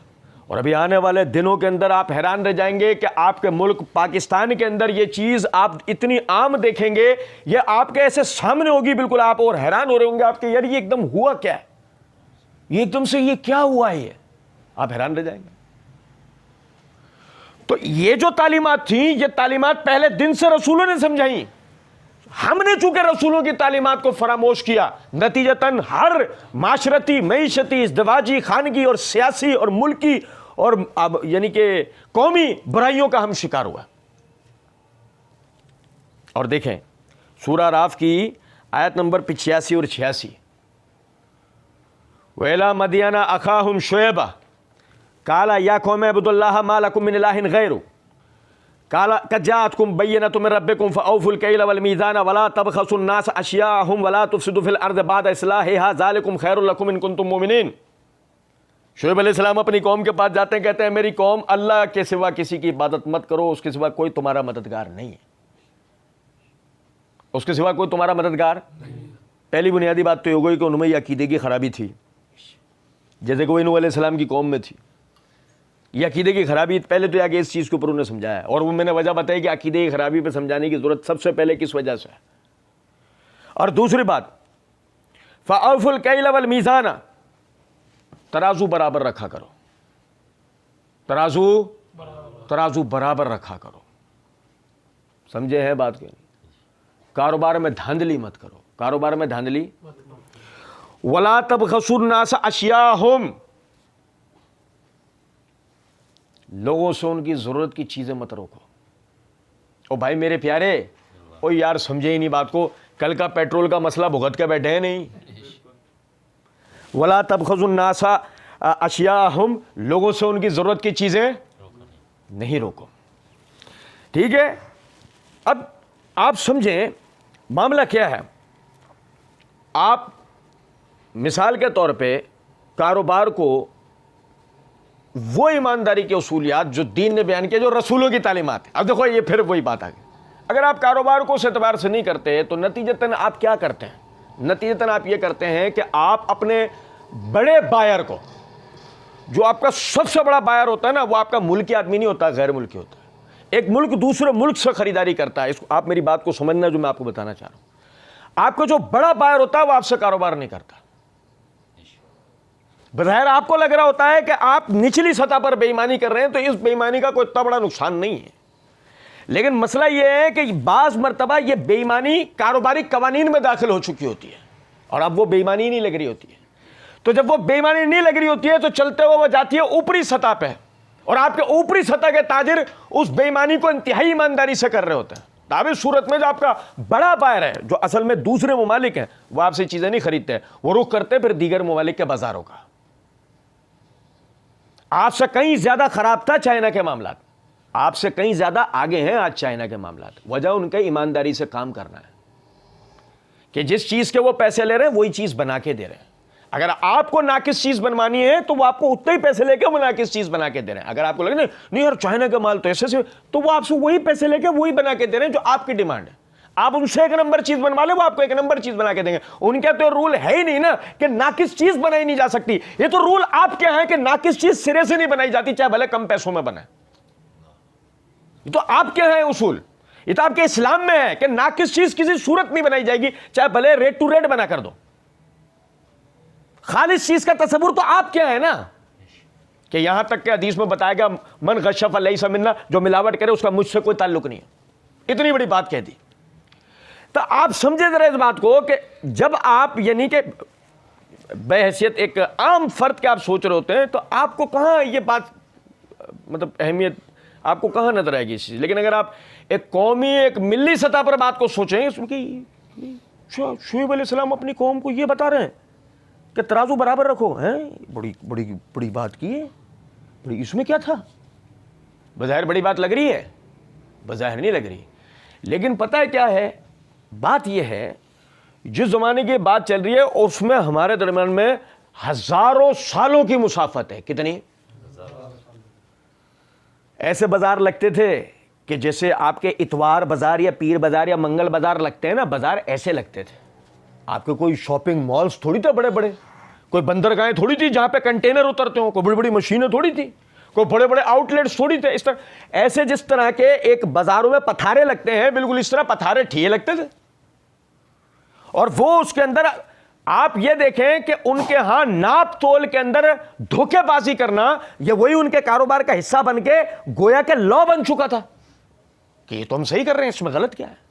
اور ابھی آنے والے دنوں کے اندر آپ حیران رہ جائیں گے کہ آپ کے ملک پاکستان کے اندر یہ چیز آپ اتنی عام دیکھیں گے، یہ آپ کے ایسے سامنے ہوگی بالکل، آپ اور حیران ہو رہے ہوں گے آپ کے یار یہ ایک دم ہوا کیا ہے، یہ ایک دم سے یہ کیا ہوا ہے، یہ آپ حیران رہ جائیں گے. تو یہ جو تعلیمات تھیں یہ تعلیمات پہلے دن سے رسولوں نے سمجھائیں. ہم نے چونکہ رسولوں کی تعلیمات کو فراموش کیا، نتیجتاً ہر معاشرتی، معیشتی، ازدواجی، خانگی اور سیاسی اور ملکی اور یعنی کہ قومی برائیوں کا ہم شکار ہوا. اور دیکھیں سورہ اعراف کی آیت نمبر 85 اور 86، وَإِلَىٰ مَدْيَنَ أَخَاهُمْ شُعَيْبًا قَالَ يَا قَوْمِ اعْبُدُوا اللَّهَ مَا لَكُم مِّنْ إِلَٰهٍ غَيْرُهُ قَدْ جَاءَتْكُم بَيِّنَةٌ مِّن رَّبِّكُمْ فَأَوْفُوا الْكَيْلَ وَالْمِيزَانَ وَلَا تَبْخَسُوا النَّاسَ أَشْيَاءَهُمْ وَلَا تُفْسِدُوا فِي الْأَرْضِ بَعْدَ إِصْلَاحِهَا ذَٰلِكُمْ خَيْرٌ لَّكُمْ إِن كُنتُم مُّؤْمِنِينَ. شعیب علیہ السلام اپنی قوم کے پاس جاتے ہیں، کہتے ہیں میری قوم اللہ کے سوا کسی کی عبادت مت کرو، اس کے سوا کوئی تمہارا مددگار نہیں ہے، اس کے سوا کوئی تمہارا مددگار نہیں. پہلی بنیادی بات تو یہ ہوگی کہ ان میں یہ عقیدے کی خرابی تھی، جیسے کہ نوح علیہ السلام کی قوم میں تھی. یہ عقیدے کی خرابی پہلے تو آگے اس چیز کے اوپر انہیں سمجھایا ہے، اور وہ میں نے وجہ بتائی کہ عقیدے کی خرابی پہ سمجھانے کی ضرورت سب سے پہلے کس وجہ سے ہے. اور دوسری بات فَأَوْفُوا الْكَيْلَ وَالْمِيزَانَ، ترازو برابر رکھا کرو، ترازو برابر رکھا کرو. سمجھے ہیں بات کے؟ کاروبار میں دھاندلی مت کرو، کاروبار میں دھاندلی. وَلَا تَبْخَسُوا النَّاسَ أَشْيَاءَهُمْ، لوگوں سے ان کی ضرورت کی چیزیں مت روکو. او بھائی میرے پیارے، او یار سمجھے ہی نہیں بات کو، کل کا پیٹرول کا مسئلہ بھگت کے بیٹھے ہیں نہیں. وَلَا تَبْخَسُوا النَّاسَ أَشْيَاءَهُمْ، لوگوں سے ان کی ضرورت کی چیزیں نہیں روکو. ٹھیک ہے. اب آپ سمجھیں معاملہ کیا ہے. آپ مثال کے طور پہ کاروبار کو وہ ایمانداری کے اصولیات جو دین نے بیان کیا، جو رسولوں کی تعلیمات ہیں. اب دیکھو یہ پھر وہی بات آ گئی. اگر آپ کاروبار کو اس اعتبار سے نہیں کرتے تو نتیجتاً آپ کیا کرتے ہیں؟ نتیجتاً آپ یہ کرتے ہیں کہ آپ اپنے بڑے بائر کو، جو آپ کا سب سے بڑا بائر ہوتا ہے نا، وہ آپ کا ملکی آدمی نہیں ہوتا، غیر ملکی ہوتا ہے. ایک ملک دوسرے ملک سے خریداری کرتا ہے. اس کو آپ میری بات کو سمجھنا جو میں آپ کو بتانا چاہ رہا ہوں. آپ کا جو بڑا بائر ہوتا ہے وہ آپ سے کاروبار نہیں کرتا. بظاہر آپ کو لگ رہا ہوتا ہے کہ آپ نچلی سطح پر بے ایمانی کر رہے ہیں، تو اس بے ایمانی کا کوئی اتنا بڑا نقصان نہیں ہے. لیکن مسئلہ یہ ہے کہ بعض مرتبہ یہ بے ایمانی کاروباری قوانین میں داخل ہو چکی ہوتی ہے اور اب وہ بے ایمانی نہیں لگ رہی ہوتی ہے. تو جب وہ بے ایمانی نہیں لگ رہی ہوتی ہے تو چلتے ہوئے وہ جاتی ہے اوپری سطح پہ، اور آپ کے اوپری سطح کے تاجر اس بے ایمانی کو انتہائی ایمانداری سے کر رہے ہوتے ہیں. تابع صورت میں جو آپ کا بڑا بائر ہے، جو اصل میں دوسرے ممالک ہیں، وہ آپ سے چیزیں نہیں خریدتے، وہ رخ کرتے پھر دیگر ممالک کے بازاروں کا. آپ سے کہیں زیادہ خراب تھا چائنا کے معاملات، آپ سے کہیں زیادہ آگے ہیں آج چائنا کے معاملات. وجہ ان کے ایمانداری سے کام کرنا ہے کہ جس چیز کے وہ پیسے لے رہے ہیں وہی چیز بنا کے دے رہے ہیں. اگر آپ کو ناقص چیز بنوانی ہے تو وہ آپ کو اتنے ہی پیسے لے کے وہ ناقص چیز بنا کے دے رہے ہیں. اگر آپ کو لگے نہیں یار چائنا کا مال تو ایسے سے، تو وہ آپ سے وہی پیسے لے کے وہی بنا کے دے رہے ہیں جو آپ کی ڈیمانڈ ہے. آپ ان سے ایک نمبر چیز بنوا لیں، وہ آپ کو ایک نمبر چیز بنا کے دیں گے. ان کا تو رول ہے ہی نہیں نا کہ ناقص چیز بنائی نہیں جا سکتی. یہ تو رول آپ کے ہیں کہ ناقص چیز سرے سے نہیں بنائی جاتی، چاہے بھلے کم پیسوں میں بنے. یہ تو آپ کے ہیں اصول. یہ تو آپ کے اسلام میں ہے کہ ناقص چیز کسی صورت نہیں بنائی جائے گی، چاہے بھلے ریٹ ٹو ریٹ بنا کر دو. خالص چیز کا تصور تو آپ کیا ہے نا، کہ یہاں تک کہ حدیث میں بتایا گیا من غش فلیس منا، جو ملاوٹ کرے اس کا مجھ سے کوئی تعلق نہیں ہے. اتنی بڑی بات کہہ دی. تو آپ سمجھے ذرا اس بات کو کہ جب آپ یعنی کہ بحیثیت ایک عام فرد کے آپ سوچ رہے ہوتے ہیں تو آپ کو کہاں یہ بات مطلب اہمیت آپ کو کہاں نظر آئے گی اس چیز. لیکن اگر آپ ایک قومی ایک ملی سطح پر بات کو سوچیں، اس کی شعیب علیہ السلام اپنی قوم کو یہ بتا رہے ہیں کہ ترازو برابر رکھو، ہیں بڑی بڑی بڑی بات کی ہے. بڑی اس میں کیا تھا؟ بظاہر بڑی بات لگ رہی ہے، بظاہر نہیں لگ رہی. لیکن پتہ ہے کیا ہے بات؟ یہ ہے جس زمانے کی بات چل رہی ہے اس میں ہمارے درمیان میں ہزاروں سالوں کی مسافت ہے. کتنی؟ ایسے بازار لگتے تھے کہ جیسے آپ کے اتوار بازار یا پیر بازار یا منگل بازار لگتے ہیں نا، بازار ایسے لگتے تھے. آپ کے کوئی شاپنگ مالز تھوڑی تھے بڑے بڑے، کوئی بندرگاہیں تھوڑی تھی جہاں پہ کنٹینر اترتے ہوں، کوئی بڑی بڑی مشینیں تھوڑی تھی، کوئی بڑے بڑے آؤٹ لیٹس تھوڑی تھے. اس طرح ایسے جس طرح کے ایک بازاروں میں پتھارے لگتے ہیں، بالکل اس طرح پتھارے ٹھیے لگتے تھے. اور وہ اس کے اندر آپ یہ دیکھیں کہ ان کے ہاں ناپ تول کے اندر دھوکے بازی کرنا یہ وہی ان کے کاروبار کا حصہ بن کے گویا کہ لا بن چکا تھا کہ یہ تو ہم صحیح کر رہے ہیں، اس میں غلط کیا ہے.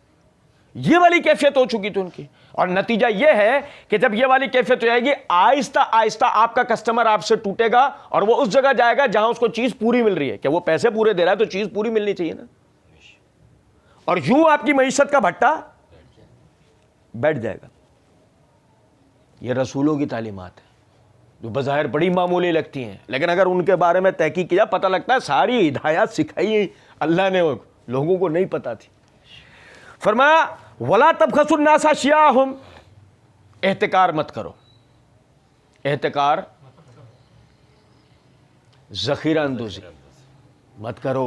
یہ والی کیفیت ہو چکی تھی ان کی. اور نتیجہ یہ ہے کہ جب یہ والی کیفیت ہو جائے گی، آہستہ آہستہ آپ کا کسٹمر آپ سے ٹوٹے گا اور وہ اس جگہ جائے گا جہاں اس کو چیز پوری مل رہی ہے. کہ وہ پیسے پورے دے رہا ہے تو چیز پوری ملنی چاہیے نا. اور یوں آپ کی معیشت کا بھٹا بیٹھ جائے گا. یہ رسولوں کی تعلیمات ہیں جو بظاہر بڑی معمولی لگتی ہیں، لیکن اگر ان کے بارے میں تحقیق کیا پتہ لگتا ہے ساری ہدایات سکھائی اللہ نے لوگوں کو نہیں پتا تھی. فرمایا وَلَا تَبْخَسُوا النَّاسَ أَشْيَاءَهُمْ، احتکار مت کرو. احتکار ذخیرہ اندوزی مت کرو.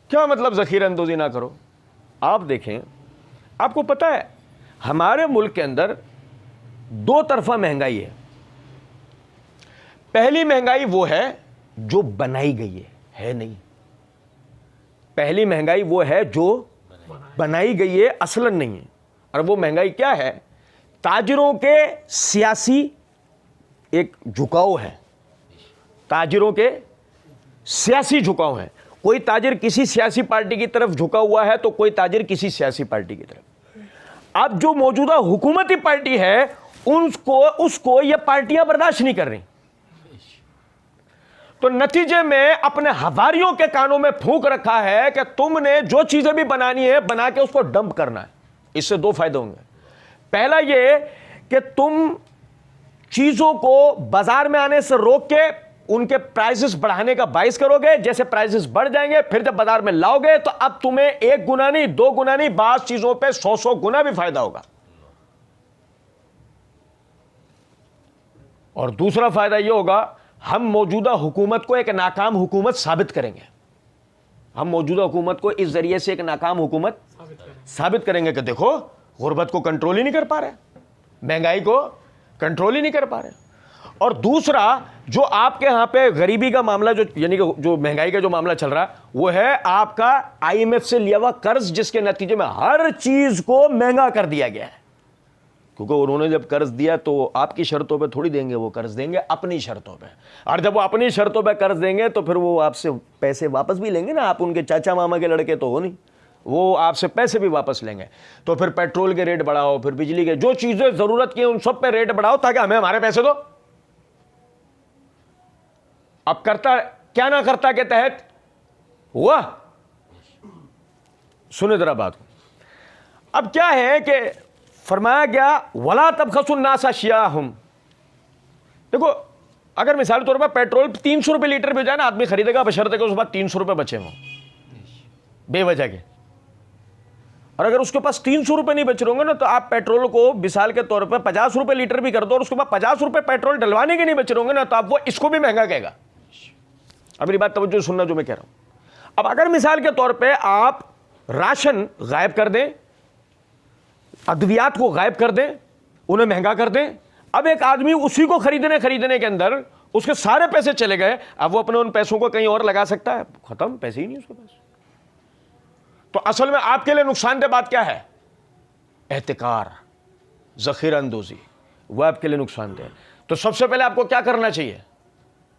کیا مطلب ذخیرہ اندوزی نہ کرو؟ آپ دیکھیں، آپ کو پتہ ہے ہمارے ملک کے اندر دو طرفہ مہنگائی ہے. پہلی مہنگائی وہ ہے جو بنائی گئی ہے نہیں. پہلی مہنگائی وہ ہے جو بنائی گئی ہے، اصلاً نہیں ہے. اور وہ مہنگائی کیا ہے؟ تاجروں کے سیاسی ایک جھکاؤ ہے. تاجروں کے سیاسی جھکاؤ ہیں. کوئی تاجر کسی سیاسی پارٹی کی طرف جھکا ہوا ہے تو کوئی تاجر کسی سیاسی پارٹی کی طرف. اب جو موجودہ حکومتی پارٹی ہے اس کو یہ پارٹیاں برداشت نہیں کر رہی، تو نتیجے میں اپنے ہواریوں کے کانوں میں پھونک رکھا ہے کہ تم نے جو چیزیں بھی بنانی ہے بنا کے اس کو ڈمپ کرنا ہے. اس سے دو فائدے ہوں گے. پہلا یہ کہ تم چیزوں کو بازار میں آنے سے روک کے ان کے پرائسز بڑھانے کا باعث کرو گے. جیسے پرائسز بڑھ جائیں گے پھر جب بازار میں لاؤ گے تو اب تمہیں 1 گنا نہیں 2 گنا نہیں بعض چیزوں پہ 100 گنا بھی فائدہ ہوگا. اور دوسرا فائدہ یہ ہوگا ہم موجودہ حکومت کو ایک ناکام حکومت ثابت کریں گے. ہم موجودہ حکومت کو اس ذریعے سے ایک ناکام حکومت ثابت کریں گے کہ دیکھو غربت کو کنٹرول ہی نہیں کر پا رہے, مہنگائی کو کنٹرول ہی نہیں کر پا رہے. اور دوسرا جو آپ کے ہاں پہ غریبی کا معاملہ یعنی کہ جو مہنگائی کا جو معاملہ چل رہا ہے وہ ہے آپ کا IMF سے لیا ہوا قرض, جس کے نتیجے میں ہر چیز کو مہنگا کر دیا گیا ہے. کیونکہ انہوں نے جب قرض دیا تو آپ کی شرطوں پہ تھوڑی دیں گے, وہ قرض دیں گے اپنی شرطوں پہ. اور جب وہ اپنی شرطوں پہ قرض دیں گے تو پھر وہ آپ سے پیسے واپس بھی لیں گے نا. آپ ان کے چاچا ماما کے لڑکے تو ہو نہیں, وہ آپ سے پیسے بھی واپس لیں گے. تو پھر پیٹرول کے ریٹ بڑھاؤ, پھر بجلی کے جو چیزیں ضرورت کی ہیں ان سب پہ ریٹ بڑھاؤ تاکہ ہمیں ہمارے پیسے دو. اب کرتا کیا نہ کرتا کے تحت ہوا. سنیں ذرا بات کو. اب کیا ہے کہ فرمایا گیا وَلَا تَبْخَسُوا النَّاسَ أَشْيَاءَهُمْ. دیکھو اگر مثال طور پر پیٹرول 300 روپے لیٹر بھی جائے نا, آدمی خریدے گا بشرطے کہ اس کے بعد 300 روپے بچے ہوں بے وجہ کے. اور اگر اس کے پاس 300 روپے نہیں بچ رہے ہوں گے نا تو آپ پیٹرول کو مثال کے طور پہ 50 روپے لیٹر بھی کر دو اور اس کے بعد 50 روپے پیٹرول ڈلوانے کے نہیں بچ رہے ہوں گے نا تو آپ وہ اس کو بھی مہنگا کہے گا. اب میری بات توجہ سننا جو میں کہہ رہا ہوں. اب اگر مثال کے طور پہ آپ راشن غائب کر دیں, ادویات کو غائب کر دیں, انہیں مہنگا کر دیں, اب ایک آدمی اسی کو خریدنے کے اندر اس کے سارے پیسے چلے گئے, اب وہ اپنے ان پیسوں کو کہیں اور لگا سکتا ہے؟ ختم, پیسے ہی نہیں اس کے پاس. تو اصل میں آپ کے لیے نقصان دہ بات کیا ہے؟ احتکار, ذخیرہ اندوزی, وہ آپ کے لیے نقصان دہ. تو سب سے پہلے آپ کو کیا کرنا چاہیے؟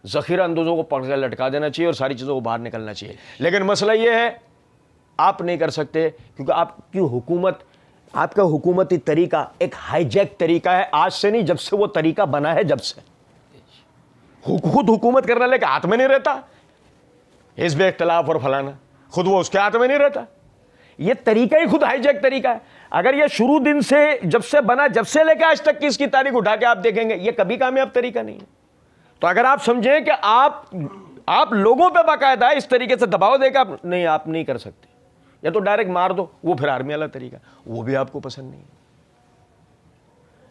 ذخیرہ اندوزوں کو پکڑ کر لٹکا دینا چاہیے اور ساری چیزوں کو باہر نکلنا چاہیے. لیکن مسئلہ یہ ہے آپ نہیں کر سکتے کیونکہ آپ کی حکومت, آپ کا حکومتی طریقہ ایک ہائی جیک طریقہ ہے. آج سے نہیں, جب سے وہ طریقہ بنا ہے, جب سے خود حکومت کرنا لے کے ہاتھ میں نہیں رہتا, حزب اختلاف اور فلانا خود وہ اس کے ہاتھ میں نہیں رہتا. یہ طریقہ ہی خود ہائی جیک طریقہ ہے. اگر یہ شروع دن سے جب سے بنا, جب سے لے کے آج تک کی اس کی تاریخ اٹھا کے آپ دیکھیں گے, یہ کبھی کامیاب طریقہ نہیں ہے. تو اگر آپ سمجھیں کہ آپ لوگوں پہ باقاعدہ اس طریقے سے دباؤ دے کے نہیں, آپ نہیں کر سکتے, یا تو ڈائریکٹ مار دو, وہ پھر آرمی والا طریقہ, وہ بھی آپ کو پسند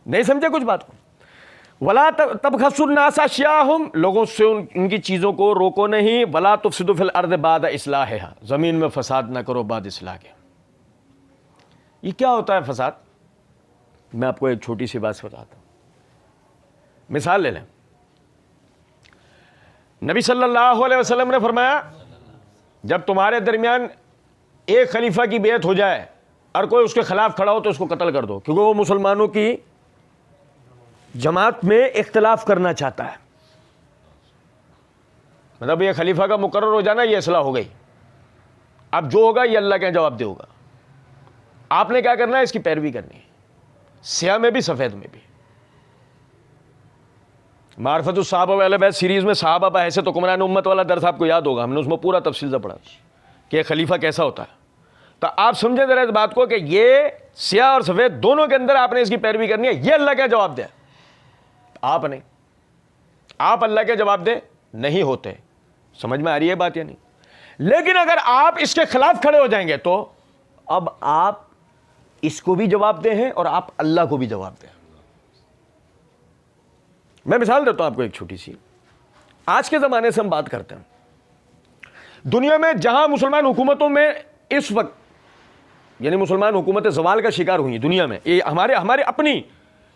نہیں سمجھے کچھ بات کو. وَلَا تَبْخَسُوا النَّاسَ أَشْيَاءَهُمْ, لوگوں سے ان کی چیزوں کو روکو نہیں. وَلَا تُفْسِدُوا فِي الْأَرْضِ بَعْدَ إِصْلَاحِهَا, زمین میں فساد نہ کرو بعد اصلاح کے. یہ کیا ہوتا ہے فساد؟ میں آپ کو ایک چھوٹی سی بات بتاتا ہوں. مثال لے لیں. نبی صلی اللہ علیہ وسلم نے فرمایا جب تمہارے درمیان ایک خلیفہ کی بیعت ہو جائے اور کوئی اس کے خلاف کھڑا ہو تو اس کو قتل کر دو, کیونکہ وہ مسلمانوں کی جماعت میں اختلاف کرنا چاہتا ہے. مطلب یہ خلیفہ کا مقرر ہو جانا, یہ اصلاح ہو گئی. اب جو ہوگا یہ اللہ کے جواب دے ہوگا. آپ نے کیا کرنا ہے؟ اس کی پیروی کرنی ہے, سیاہ میں بھی سفید میں بھی. معرفت الصحابہ والا بیت سیریز میں صحابہ بحیثیت حکمران امت والا درس آپ کو یاد ہوگا, ہم نے اس میں پورا تفصیل سے پڑھا کہ خلیفہ کیسا ہوتا ہے. تو آپ سمجھیں ذرا اس بات کو کہ یہ سیاہ اور سفید دونوں کے اندر آپ نے اس کی پیروی کرنی ہے. یہ اللہ کا جواب دے, آپ نہیں. آپ اللہ کے جواب دے نہیں ہوتے. سمجھ میں آ رہی ہے بات یا نہیں؟ لیکن اگر آپ اس کے خلاف کھڑے ہو جائیں گے تو اب آپ اس کو بھی جواب دے ہیں اور آپ اللہ کو بھی جواب دیں. میں مثال دیتا ہوں آپ کو ایک چھوٹی سی. آج کے زمانے سے ہم بات کرتے ہیں, دنیا میں جہاں مسلمان حکومتوں میں اس وقت یعنی مسلمان حکومتیں زوال کا شکار ہوئی ہیں دنیا میں, یہ ہمارے اپنی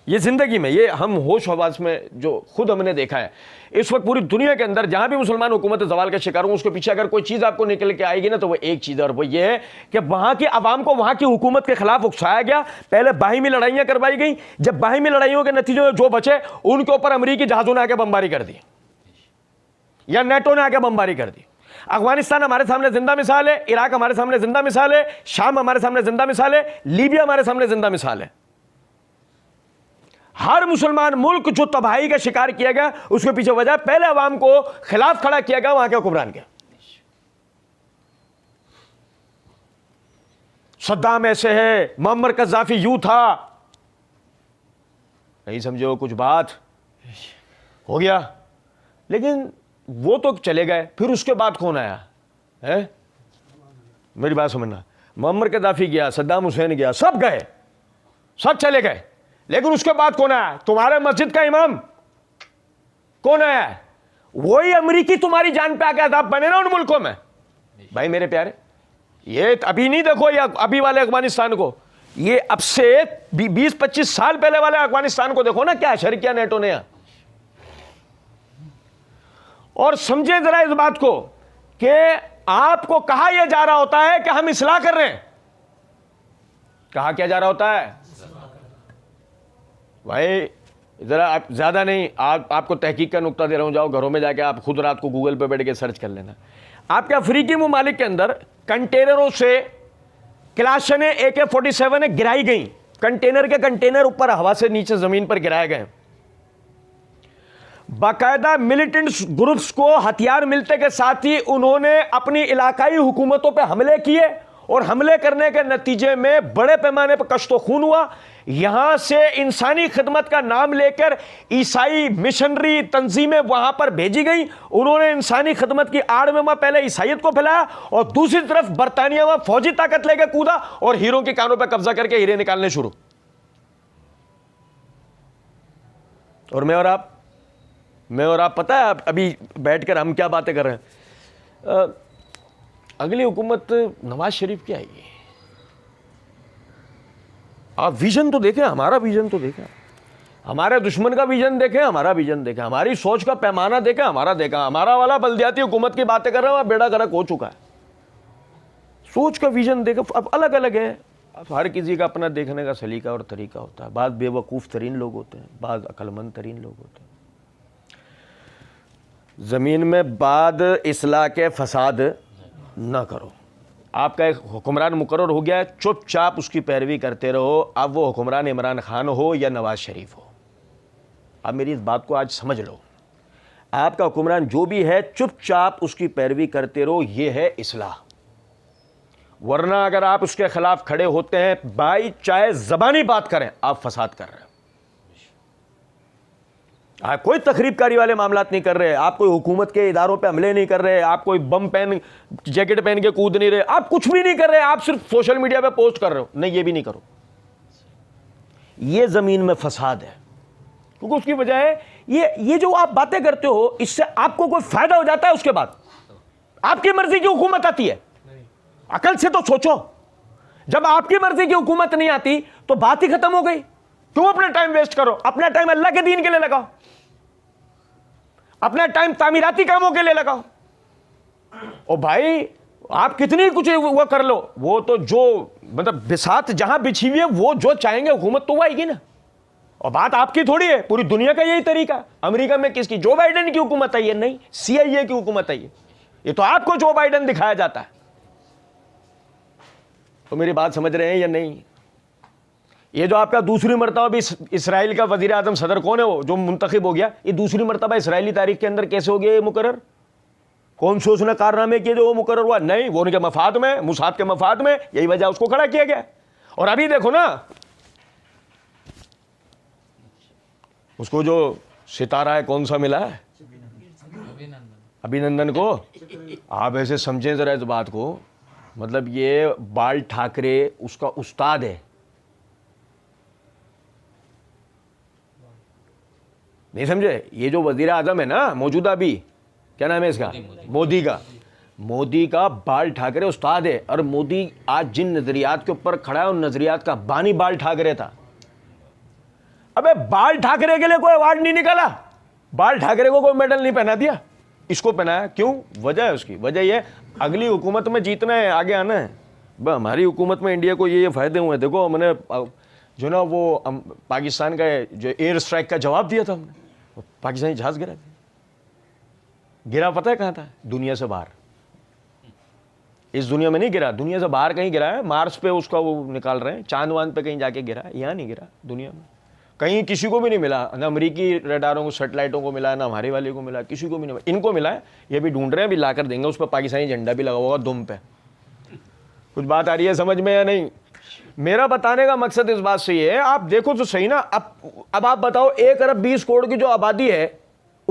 یہ زندگی میں, یہ ہم ہوش حواس میں جو خود ہم نے دیکھا ہے, اس وقت پوری دنیا کے اندر جہاں بھی مسلمان حکومت زوال کا شکار ہوں اس کے پیچھے اگر کوئی چیز آپ کو نکل کے آئے گی نا تو وہ ایک چیز ہے, اور وہ یہ ہے کہ وہاں کی عوام کو وہاں کی حکومت کے خلاف اکسایا گیا. پہلے باہمی لڑائیاں کروائی گئیں, جب باہمی لڑائیوں کے نتیجے میں جو بچے ان کے اوپر امریکی جہازوں نے آ کے بمباری کر دی یا نیٹو نے آ کے بمباری کر دی. افغانستان ہمارے سامنے زندہ مثال ہے, عراق ہمارے سامنے زندہ مثال ہے, شام ہمارے سامنے زندہ مثال ہے, لیبیا ہمارے سامنے زندہ مثال ہے. ہر مسلمان ملک جو تباہی کا شکار کیا گیا اس کے پیچھے وجہ پہلے عوام کو خلاف کھڑا کیا گیا وہاں کے حکمران کے. صدام ایسے ہے, معمر قذافی یوں تھا, نہیں سمجھو کچھ بات ہو گیا. لیکن وہ تو چلے گئے, پھر اس کے بعد کون آیا ہے؟ میری بات سمجھنا, معمر قذافی گیا, صدام حسین گیا, سب گئے, سب چلے گئے, لیکن اس کے بعد کون آیا؟ تمہارے مسجد کا امام کون آیا ہے؟ وہی امریکی تمہاری جان پہ آ کے عذاب بنے نا ان ملکوں میں. بھائی میرے پیارے, یہ ابھی نہیں دیکھو یہ ابھی والے افغانستان کو, یہ اب سے 20-25 سال پہلے والے افغانستان کو دیکھو نا, کیا شر کیا نیٹو نے. اور سمجھیں ذرا اس بات کو کہ آپ کو کہا یہ جا رہا ہوتا ہے کہ ہم اصلاح کر رہے ہیں, کہا کیا جا رہا ہوتا ہے؟ بھائی ذرا آپ زیادہ نہیں, آپ کو تحقیق کا نقطہ دے رہا ہوں, جاؤ گھروں میں جا کے آپ خود رات کو گوگل پہ بیٹھ کے سرچ کر لینا. آپ کے افریقی ممالک کے اندر کنٹینروں سے کلاشنیں AK-47 گرائی گئیں, کنٹینر کے کنٹینر اوپر ہوا سے نیچے زمین پر گرائے گئے. باقاعدہ ملیٹنٹ گروپس کو ہتھیار ملتے کے ساتھ ہی انہوں نے اپنی علاقائی حکومتوں پہ حملے کیے, اور حملے کرنے کے نتیجے میں بڑے پیمانے پر کشت و خون ہوا. یہاں سے انسانی خدمت کا نام لے کر عیسائی مشنری تنظیمیں وہاں پر بھیجی گئیں, انہوں نے انسانی خدمت کی آڑ میں وہاں پہلے عیسائیت کو پھیلایا, اور دوسری طرف برطانیہ وہاں فوجی طاقت لے کے کودا اور ہیروں کے کانوں پہ قبضہ کر کے ہیرے نکالنے شروع. اور میں اور آپ پتہ ہے ابھی بیٹھ کر ہم کیا باتیں کر رہے ہیں؟ اگلی حکومت نواز شریف کی آئے گی. آپ ویژن تو دیکھیں, ہمارا ویژن تو دیکھیں, ہمارے دشمن کا ویژن دیکھیں, ہمارا ویژن دیکھیں, ہماری سوچ کا پیمانہ دیکھیں, ہمارا دیکھا. ہمارا والا بلدیاتی حکومت کی باتیں کر رہے ہیں, بیڑا گرک ہو چکا ہے. سوچ کا ویژن دیکھیں, اب الگ الگ ہے. اب ہر کسی کا اپنا دیکھنے کا سلیقہ اور طریقہ ہوتا ہے. بعض بے وقوف ترین لوگ ہوتے ہیں, بعض عقل مند ترین لوگ ہوتے ہیں. زمین میں بعد اصلاح کے فساد نہ کرو. آپ کا ایک حکمران مقرر ہو گیا ہے, چپ چاپ اس کی پیروی کرتے رہو. اب وہ حکمران عمران خان ہو یا نواز شریف ہو, اب میری اس بات کو آج سمجھ لو. آپ کا حکمران جو بھی ہے, چپ چاپ اس کی پیروی کرتے رہو, یہ ہے اصلاح. ورنہ اگر آپ اس کے خلاف کھڑے ہوتے ہیں, بھائی چاہے زبانی بات کریں, آپ فساد کر رہے ہیں. آپ کوئی تخریب کاری والے معاملات نہیں کر رہے, آپ کوئی حکومت کے اداروں پہ حملے نہیں کر رہے, آپ کوئی بم جیکٹ پہن کے کود نہیں رہے, آپ کچھ بھی نہیں کر رہے, آپ صرف سوشل میڈیا پہ پوسٹ کر رہے ہو. نہیں, یہ بھی نہیں کرو. یہ زمین میں فساد ہے, کیونکہ اس کی وجہ ہے یہ جو آپ باتیں کرتے ہو, اس سے آپ کو کوئی فائدہ ہو جاتا ہے. اس کے بعد آپ کی مرضی کی حکومت آتی ہے. عقل سے تو سوچو, جب آپ کی مرضی کی حکومت نہیں آتی تو بات ہی ختم ہو گئی. کیوں اپنا ٹائم ویسٹ کرو؟ اپنا ٹائم اللہ کے دین کے لیے لگاؤ, اپنا ٹائم تعمیراتی کاموں کے لیے لگاؤ. اور بھائی آپ کتنی کچھ وہ کر لو, وہ تو جو مطلب بساط جہاں بچھی ہوئی ہے, وہ جو چاہیں گے حکومت تو وہ آئے گی نا. اور بات آپ کی تھوڑی ہے, پوری دنیا کا یہی طریقہ. امریکہ میں کس کی؟ جو بائیڈن کی حکومت آئی ہے, نہیں CIA کی حکومت آئی ہے. یہ تو آپ کو جو بائیڈن دکھایا جاتا ہے. تو میری بات سمجھ رہے ہیں یا نہیں؟ یہ جو آپ کا دوسری مرتبہ بھی اسرائیل کا وزیر اعظم صدر کون ہے, وہ جو منتخب ہو گیا, یہ دوسری مرتبہ اسرائیلی تاریخ کے اندر کیسے ہو گیا یہ مقرر؟ کون سے اس نے کارنامے کیے جو وہ مقرر ہوا؟ نہیں, وہ ان کے مفاد میں, موساد کے مفاد میں, یہی وجہ اس کو کھڑا کیا گیا. اور ابھی دیکھو نا, اس کو جو ستارہ ہے کون سا ملا ہے؟ ابھینندن کو. آپ ایسے سمجھیں ذرا اس بات کو, مطلب یہ بال ٹھاکرے اس کا استاد ہے. نہیں سمجھے؟ یہ جو وزیر اعظم ہے نا موجودہ, بھی کیا نام ہے اس کا, مودی کا بال ٹھاکرے استاد ہے. اور مودی آج جن نظریات کے اوپر کھڑا ہے, ان نظریات کا بانی بال ٹھاکرے تھا. ابے بال ٹھاکرے کے لیے کوئی ایوارڈ نہیں نکالا, بال ٹھاکرے کو کوئی میڈل نہیں پہنا دیا, اس کو پہنایا. کیوں؟ وجہ ہے اس کی, وجہ یہ اگلی حکومت میں جیتنا ہے, آگے آنا ہے. ہماری حکومت میں انڈیا کو یہ فائدے ہوئے. دیکھو ہم نے جو نا وہ پاکستان کا جو ایئر اسٹرائک کا جواب دیا تھا, ہم نے پاکستانی جہاز گرا پتہ ہے کہاں تھا؟ دنیا سے باہر. اس دنیا میں نہیں گرا, دنیا سے باہر کہیں گرا ہے. مارس پہ اس کا وہ نکال رہے ہیں, چاند واند پہ کہیں جا کے گرا ہے, یہاں نہیں گرا. دنیا میں کہیں کسی کو بھی نہیں ملا, نہ امریکی ریڈاروں کو, سیٹلائٹوں کو ملا, نہ ہمارے والے کو ملا, کسی کو بھی نہیں ملا. ان کو ملا ہے, یہ بھی ڈھونڈ رہے ہیں, بھی لا کر دیں گے. اس پہ پاکستانی جھنڈا بھی لگا ہوگا دم پہ. کچھ بات آ رہی ہے سمجھ میں یا نہیں؟ میرا بتانے کا مقصد اس بات سے یہ ہے, آپ دیکھو تو صحیح نا, اب آپ بتاؤ 1 ارب 20 کروڑ کی جو آبادی ہے,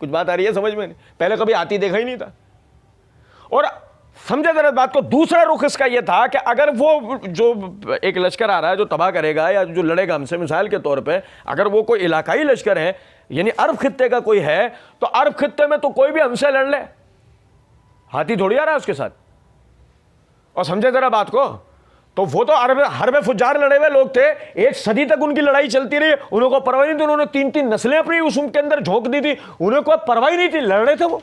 کچھ بات آ رہی ہے سمجھ میں؟ پہلے کبھی آتی دیکھا ہی نہیں تھا. اور سمجھے ذرا بات کو. دوسرا رخ اس کا یہ تھا کہ اگر وہ جو ایک لشکر آ رہا ہے جو تباہ کرے گا یا جو لڑے گا ہم سے، مثال کے طور پہ اگر وہ کوئی علاقائی لشکر ہے، یعنی عرب خطے کا کوئی ہے، تو عرب خطے میں تو کوئی بھی ہم سے لڑ لے، ہاتھی تھوڑی آ رہا ہے اس کے ساتھ. اور سمجھے ذرا بات کو، تو وہ تو حرب فجار لڑے ہوئے لوگ تھے، 1 صدی تک ان کی لڑائی چلتی رہی، انہوں کو پرواہ نہیں تھی، انہوں نے 3 نسلیں اپنی اس کے اندر جھونک دی تھی، انہیں کوئی پرواہ نہیں تھی، لڑ رہے تھے وہ.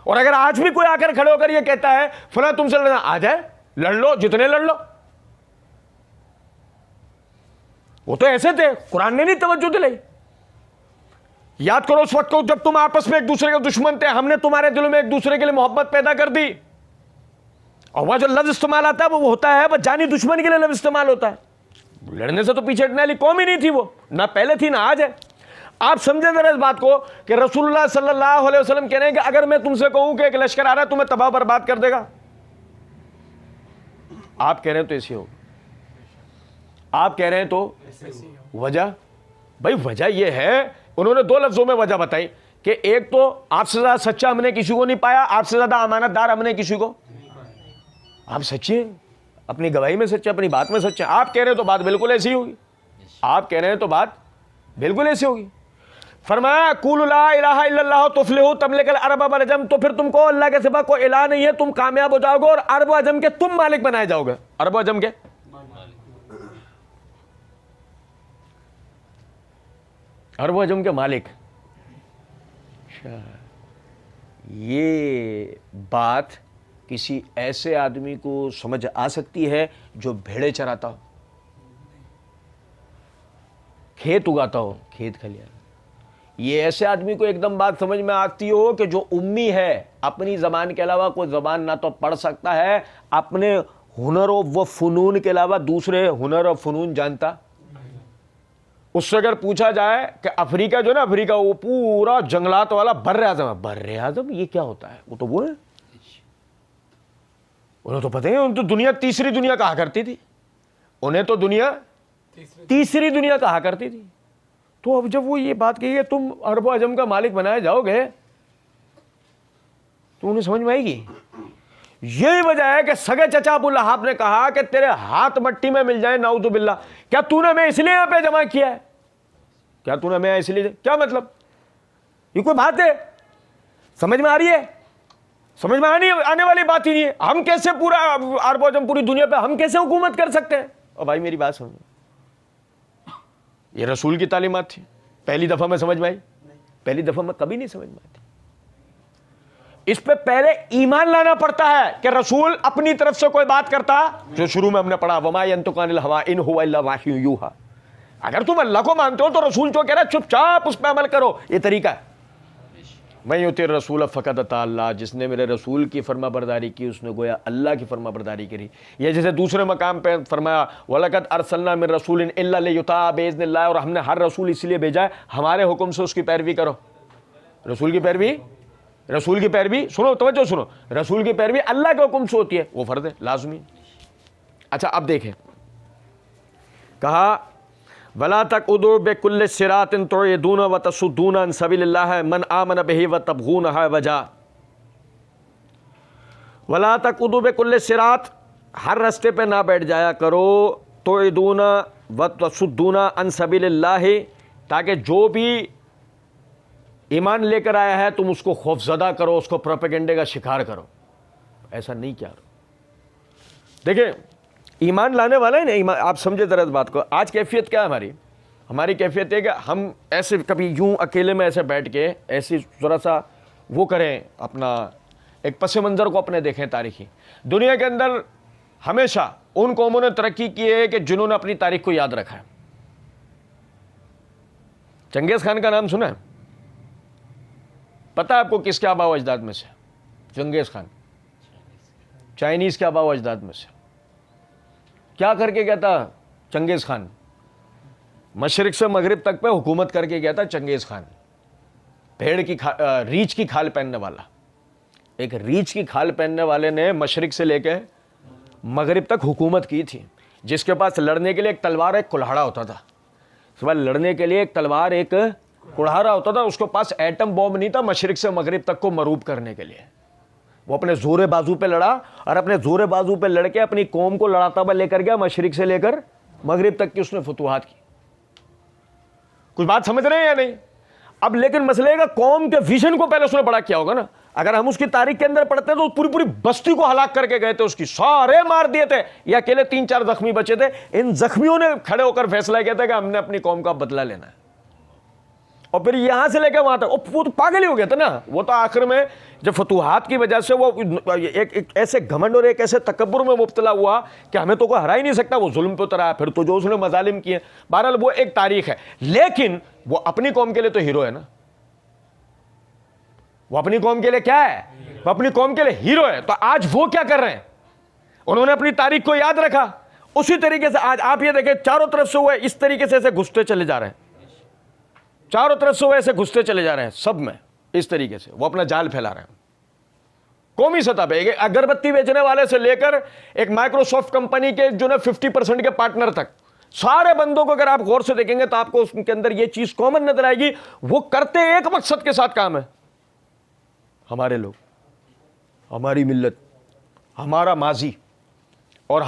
اور اگر آج بھی کوئی آ کر کھڑے ہو کر یہ کہتا ہے فلاں تم سے لڑنا، آ جائے لڑ لو، جتنے لڑ لو. وہ تو ایسے تھے، قرآن نے نہیں توجہ دلائی. یاد کرو اس وقت کو جب تم آپس میں ایک دوسرے کے دشمن تھے، ہم نے تمہارے دلوں میں ایک دوسرے کے لیے محبت پیدا کر دی. اور وہاں جو لفظ استعمال آتا ہے وہ ہوتا ہے بس جانی دشمن کے لیے لفظ استعمال ہوتا ہے. لڑنے سے تو پیچھے ہٹنے والی قوم ہی نہیں تھی، وہ نہ پہلے تھی نہ آج ہے. آپ سمجھیں ذرا اس بات کو کہ رسول اللہ صلی اللہ علیہ وسلم کہہ رہے ہیں کہ اگر میں تم سے کہوں کہ ایک لشکر آ رہا ہے تمہیں تباہ برباد کر دے گا، آپ کہہ رہے ہیں تو ایسی ہوگی. آپ کہہ رہے ہیں تو وجہ، بھائی وجہ یہ ہے، انہوں نے 2 لفظوں میں وجہ بتائی کہ ایک تو آپ سے زیادہ سچا ہم نے کسی کو نہیں پایا، آپ سے زیادہ امانت دار ہم نے کسی کو. آپ سچے ہیں، اپنی گواہی میں سچے، اپنی بات میں سچے. آپ کہہ رہے ہیں تو بات بالکل ایسی ہوگی. آپ کہہ رہے ہیں تو بات بالکل ایسی ہوگی. فرمایا قولوا لا الہ الا اللہ تفلحوا تملک العرب والعجم، تو پھر تم کو اللہ کے سوا کوئی الہ نہیں ہے، تم کامیاب ہو جاؤ گے اور عرب و عجم کے تم مالک بنائے جاؤ گے. عرب و عجم کے، عرب و عجم کے مالک. یہ بات کسی ایسے آدمی کو سمجھ آ سکتی ہے جو بھیڑے چراتا ہو، کھیت اگاتا ہو، کھیت کھلیان. یہ ایسے آدمی کو ایک دم بات سمجھ میں آتی ہو کہ جو امی ہے، اپنی زبان کے علاوہ کوئی زبان نہ تو پڑھ سکتا ہے، اپنے ہنر و فنون کے علاوہ دوسرے ہنر و فنون جانتا. اس سے اگر پوچھا جائے کہ افریقہ جو نا، افریقہ وہ پورا جنگلات والا بر اعظم ہے، بر اعظم یہ کیا ہوتا ہے؟ وہ تو وہ ہے، انہیں تو پتہ ہے، انہیں تو دنیا تیسری دنیا کہا کرتی تھی، انہیں تو دنیا تیسری دنیا کہا کرتی تھی. تو اب جب وہ یہ بات کہی ہے تم عرب و عجم کا مالک بنائے جاؤ گے، تو انہیں سمجھ میں آئے گی. یہی وجہ ہے کہ سگے چچا ابو لہب نے کہا کہ تیرے ہاتھ مٹی میں مل جائیں نعوذ باللہ، کیا تو نے ہمیں اس لیے یہاں پہ جمع کیا ہے؟ کیا تو نے ہمیں اس لیے، کیا مطلب؟ یہ کوئی بات ہے؟ سمجھ میں آ رہی ہے؟ سمجھ میں آنے والی بات ہی نہیں ہے. ہم کیسے پورا عرب و عجم پوری دنیا پہ ہم کیسے حکومت کر سکتے ہیں؟ اور بھائی میری بات سمجھ، یہ رسول کی تعلیمات تھی. پہلی دفعہ میں سمجھ میں آئی؟ پہلی دفعہ میں کبھی نہیں سمجھ میں آتی. اس پہ پہلے ایمان لانا پڑتا ہے کہ رسول اپنی طرف سے کوئی بات کرتا، جو شروع میں ہم نے پڑھا وما ينطق عن الهوى ان هو الا وحی یوحى. اگر تم اللہ کو مانتے ہو تو رسول جو کہہ رہا ہے چپ چاپ اس پہ عمل کرو. یہ طریقہ ہے. میں یطیع الرسول فقد اطاع اللہ، جس نے میرے رسول کی فرما برداری کی اس نے گویا اللہ کی فرما برداری کری. یہ جیسے دوسرے مقام پہ فرمایا وَلَقَدْ أَرْسَلْنَا مِن رَسُولٍ إِلَّا لِيُطَاعَ بِإِذْنِ اللَّهِ، اور ہم نے ہر رسول اس لیے بھیجا ہے ہمارے حکم سے اس کی پیروی کرو. رسول کی پیروی، رسول کی پیروی سنو، توجہ سنو، رسول کی پیروی اللہ کے حکم سے ہوتی ہے، وہ فرض ہے، لازمی. اچھا اب دیکھیں، کہا وَلَا تَقْعُدُوا بِكُلِّ صِرَاطٍ تُعِدُونَ وَتَصُدُّونَ عَنْ سَبِيلِ اللَّهِ مَنْ آمَنَ بِهِ وَتَبْغُونَهَا وَجْهًا. وَلَا تَقْعُدُوا بِكُلِّ صِرَاط، ہر راستے پہ نہ بیٹھ جایا کرو، تُعِدُونَ وَتَصُدُّونَ عَنْ سَبِيلِ اللَّهِ، تاکہ جو بھی ایمان لے کر آیا ہے تم اس کو خوف زدہ کرو، اس کو پروپیگنڈے کا شکار کرو. ایسا نہیں کیا. دیکھیں ایمان لانے والا ہے نا، ایمان، آپ سمجھے ذرا اس بات کو. آج کیفیت کیا ہے ہماری کیفیت ہے کہ ہم ایسے کبھی یوں اکیلے میں ایسے بیٹھ کے ایسی ذرا سا وہ کریں، اپنا ایک پس منظر کو اپنے دیکھیں تاریخی. دنیا کے اندر ہمیشہ ان قوموں نے ترقی کی ہے کہ جنہوں نے اپنی تاریخ کو یاد رکھا ہے. چنگیز خان کا نام سنا ہے؟ پتہ ہے آپ کو کس کے آباء و اجداد میں سے؟ چنگیز خان چائنیز کے آباء و اجداد میں سے. کیا کر کے گیا تھا چنگیز خان؟ مشرق سے مغرب تک پہ حکومت کر کے گیا تھا چنگیز خان. بھیڑ کی ریچھ کی کھال پہننے والا، ایک ریچھ کی کھال پہننے والے نے مشرق سے لے کے مغرب تک حکومت کی تھی، جس کے پاس لڑنے کے لیے ایک تلوار ایک کلہاڑا ہوتا تھا. صبح لڑنے کے لیے ایک تلوار ایک اڑا رہا ہوتا تھا. اس کے پاس ایٹم بوم نہیں تھا مشرق سے مغرب تک کو مروب کرنے کے لیے. وہ اپنے زور بازو پہ لڑا اور اپنے زور بازو پہ لڑ کے اپنی قوم کو لڑاتا ہوا لے کر گیا مشرق سے لے کر مغرب تک کی اس نے فتوحات کی. کچھ بات سمجھ رہے ہیں یا نہیں؟ اب لیکن مسئلے کا قوم کے ویژن کو پہلے اس نے بڑا کیا ہوگا نا. اگر ہم اس کی تاریخ کے اندر پڑھتے تو پوری بستی کو ہلاک کر کے گئے تھے, اس کی سارے مار دیے تھے, یا اکیلے 3-4 زخمی بچے تھے. ان زخمیوں نے کھڑے ہو کر فیصلہ کیا تھا کہ ہم نے اپنی قوم کا بدلہ لینا ہے, اور پھر یہاں سے لے کے وہاں تک وہ تو پاگل ہی ہو گیا تھا نا. وہ تو آخر میں جب فتوحات کی وجہ سے وہ ایک ایسے گھمنڈ اور ایک ایسے تکبر میں مبتلا ہوا کہ ہمیں تو کوئی ہرا ہی نہیں سکتا, وہ ظلم پہ اترا. پھر تو جو اس نے مظالم کیے, بہرحال وہ ایک تاریخ ہے. لیکن وہ اپنی قوم کے لیے تو ہیرو ہے نا. وہ اپنی قوم کے لیے کیا ہے؟ وہ اپنی قوم کے لیے ہیرو ہے. تو آج وہ کیا کر رہے ہیں؟ انہوں نے اپنی تاریخ کو یاد رکھا. اسی طریقے سے آج آپ یہ دیکھیں چاروں طرف سے وہ اس طریقے سے ایسے گھستے چلے جا رہے ہیں, چاروں طرف سے وہ ایسے گھستے چلے جا رہے ہیں سب میں. اس طریقے سے وہ اپنا جال پھیلا رہے ہیں قومی سطح پہ. ایک اگربتی بیچنے والے سے لے کر ایک مائکروسافٹ کمپنی کے جو نا 50% کے پارٹنر تک, سارے بندوں کو اگر آپ غور سے دیکھیں گے تو آپ کو اس کے اندر یہ چیز کامن نظر آئے گی. وہ کرتے ایک مقصد کے ساتھ کام ہے, ہمارے لوگ, ہماری ملت, ہمارا ماضی. اور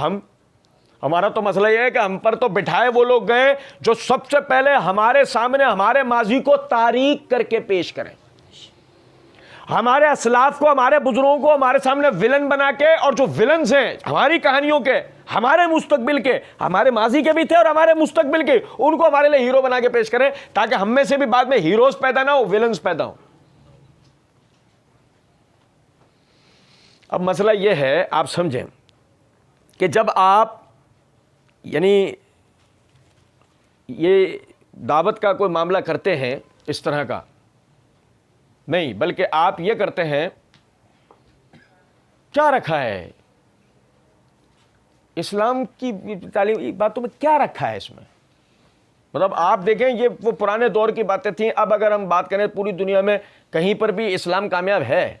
ہمارا تو مسئلہ یہ ہے کہ ہم پر تو بٹھائے وہ لوگ گئے جو سب سے پہلے ہمارے سامنے ہمارے ماضی کو تاریک کر کے پیش کریں, ہمارے اسلاف کو, ہمارے بزرگوں کو ہمارے سامنے ولن بنا کے, اور جو ولنز ہیں ہماری کہانیوں کے, ہمارے مستقبل کے, ہمارے ماضی کے بھی تھے اور ہمارے مستقبل کے, ان کو ہمارے لیے ہیرو بنا کے پیش کریں تاکہ ہم میں سے بھی بعد میں ہیروز پیدا نہ ہو, ولنز پیدا ہو. اب مسئلہ یہ ہے, آپ سمجھیں کہ جب آپ یعنی یہ دعوت کا کوئی معاملہ کرتے ہیں اس طرح کا نہیں, بلکہ آپ یہ کرتے ہیں کیا رکھا ہے اسلام کی تعلیم باتوں میں, کیا رکھا ہے اس میں. مطلب آپ دیکھیں یہ وہ پرانے دور کی باتیں تھیں. اب اگر ہم بات کریں پوری دنیا میں کہیں پر بھی اسلام کامیاب ہے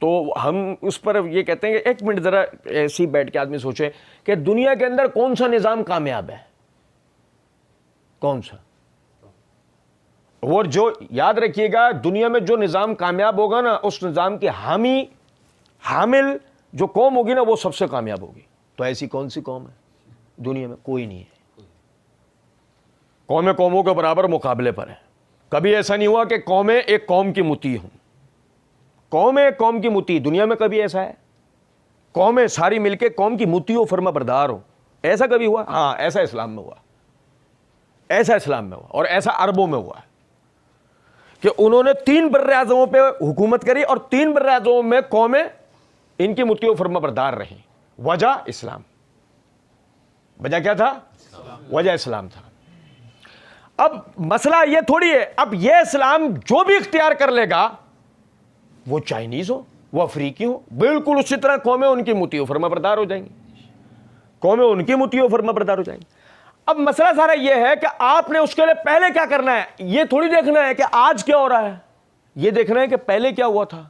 تو ہم اس پر یہ کہتے ہیں کہ ایک منٹ ذرا ایسی بیٹھ کے آدمی سوچے کہ دنیا کے اندر کون سا نظام کامیاب ہے, کون سا. اور جو یاد رکھیے گا دنیا میں جو نظام کامیاب ہوگا نا, اس نظام کی حامل جو قوم ہوگی نا وہ سب سے کامیاب ہوگی. تو ایسی کون سی قوم ہے دنیا میں؟ کوئی نہیں ہے. قومیں قوموں کے برابر مقابلے پر ہیں. کبھی ایسا نہیں ہوا کہ قومیں ایک قوم کی مطیع ہوں, قوم ایک قوم کی مطیع. دنیا میں کبھی ایسا ہے قومیں ساری مل کے قوم کی مطیع و فرما بردار ہوں؟ ایسا کبھی ہوا؟ ہاں, ایسا اسلام میں ہوا, ایسا اسلام میں ہوا, اور ایسا عربوں میں ہوا کہ انہوں نے 3 براعظموں پہ حکومت کری اور 3 براعظموں میں قومیں ان کی مطیع و فرما بردار رہیں. وجہ اسلام. وجہ کیا تھا؟ وجہ اسلام تھا. اب مسئلہ یہ تھوڑی ہے اب یہ اسلام جو بھی اختیار کر لے گا, وہ چائنیز ہو, وہ افریقی ہو, بالکل اسی طرح قومیں ان کی مطیع و فرما بردار ہو جائیں گی, قومیں ان کی مطیع و فرما بردار ہو جائیں گی. اب مسئلہ سارا یہ ہے کہ آپ نے اس کے لیے پہلے کیا کرنا ہے. یہ تھوڑی دیکھنا ہے کہ آج کیا ہو رہا ہے, یہ دیکھنا ہے کہ پہلے کیا ہوا تھا.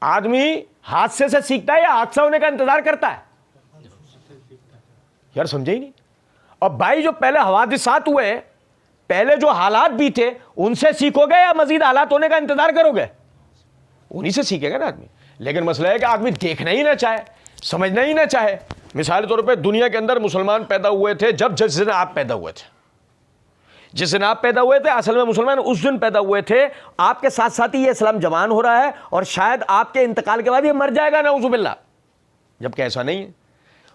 آدمی حادثے سے سیکھتا ہے یا حادثہ ہونے کا انتظار کرتا ہے؟ یار سمجھے ہی نہیں. اور بھائی جو پہلے حوادثات ہوئے, پہلے جو حالات بھی تھے, ان سے سیکھو گے یا مزید حالات ہونے کا انتظار کرو گے؟ انہی سے سیکھے گا نا آدمی. لیکن مسئلہ ہے کہ آدمی دیکھنا ہی نہ چاہے, سمجھنا ہی نہ چاہے. مثال طور پہ دنیا کے اندر مسلمان پیدا ہوئے تھے جس دن آپ پیدا ہوئے تھے, جس دن آپ پیدا ہوئے تھے اصل میں مسلمان اس دن پیدا ہوئے تھے. آپ کے ساتھ ساتھ ہی یہ اسلام جوان ہو رہا ہے اور شاید آپ کے انتقال کے بعد یہ مر جائے گا, نعوذ باللہ. جبکہ ایسا نہیں ہے.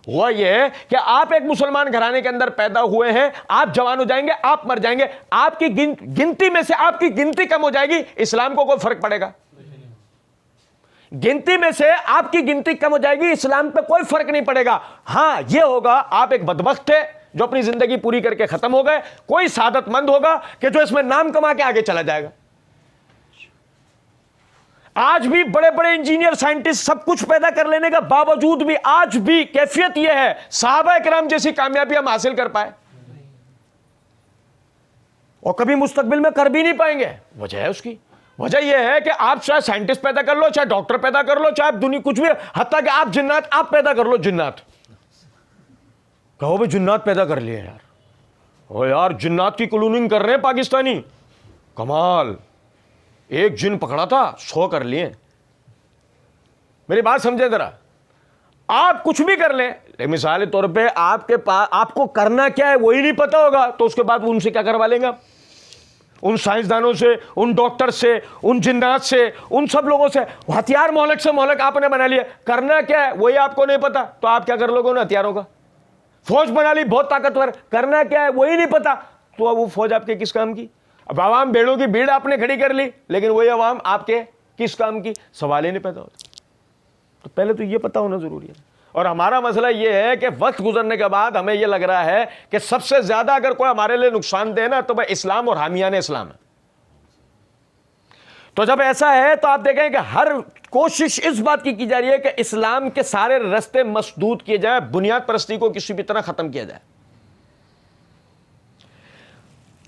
ہوا یہ ہے کہ آپ ایک مسلمان گھرانے کے اندر پیدا ہوئے ہیں, آپ جوان ہو جائیں گے, آپ مر جائیں گے, آپ کی گنتی میں سے آپ کی گنتی کم ہو جائے گی, اسلام کو کوئی فرق پڑے گا؟ گنتی میں سے آپ کی گنتی کم ہو جائے گی, اسلام پہ کوئی فرق نہیں پڑے گا. ہاں یہ ہوگا آپ ایک بدبخت تھے جو اپنی زندگی پوری کر کے ختم ہو گئے, کوئی سعادت مند ہوگا کہ جو اس میں نام کما کے آگے چلا جائے گا. آج بھی بڑے بڑے انجینئر سائنٹسٹ سب کچھ پیدا کر لینے کا باوجود بھی آج بھی کیفیت یہ ہے صحابہ کرام جیسی کامیابی ہم حاصل کر پائے, اور کبھی مستقبل میں کر بھی نہیں پائیں گے. وجہ ہے اس کی, وجہ یہ ہے کہ آپ چاہے سائنٹسٹ پیدا کر لو, چاہے ڈاکٹر پیدا کر لو, چاہے دنیا کچھ بھی, حتیٰ کہ آپ جنات آپ پیدا کر لو, جنات کہو بھی جنات پیدا کر لیے یار, او یار جنات کی کلوننگ کر رہے ہیں پاکستانی, کمال, ایک جن پکڑا تھا 100 کر لیے. میری بات سمجھے ذرا, آپ کچھ بھی کر لیں, مثال طور پہ آپ کے پاس آپ کو کرنا کیا ہے وہی نہیں پتا ہوگا, تو اس کے بعد ان سے کیا کروا لیں گے, ان سائنسدانوں سے, ان ڈاکٹر سے, ان جنات سے, ان سب لوگوں سے. ہتھیار مہلک سے مہلک آپ نے بنا لیا, کرنا کیا ہے وہی آپ کو نہیں پتا, تو آپ کیا کر لو گے ان ہتھیاروں کا. فوج بنا لی بہت طاقتور, کرنا کیا ہے وہی نہیں پتا, تو وہ فوج آپ کے کس کام کی. اب عوام بھیڑوں کی بھیڑ آپ نے کھڑی کر لی, لیکن وہی عوام آپ کے کس کام کی, سوال ہی نہیں پیدا ہوتا. تو پہلے تو یہ پتا ہونا ضروری ہے. اور ہمارا مسئلہ یہ ہے کہ وقت گزرنے کے بعد ہمیں یہ لگ رہا ہے کہ سب سے زیادہ اگر کوئی ہمارے لیے نقصان دے نا تو وہ اسلام اور حامیان اسلام ہے. تو جب ایسا ہے تو آپ دیکھیں کہ ہر کوشش اس بات کی جا رہی ہے کہ اسلام کے سارے رستے مسدود کیے جائیں, بنیاد پرستی کو کسی بھی طرح ختم کیا جائے.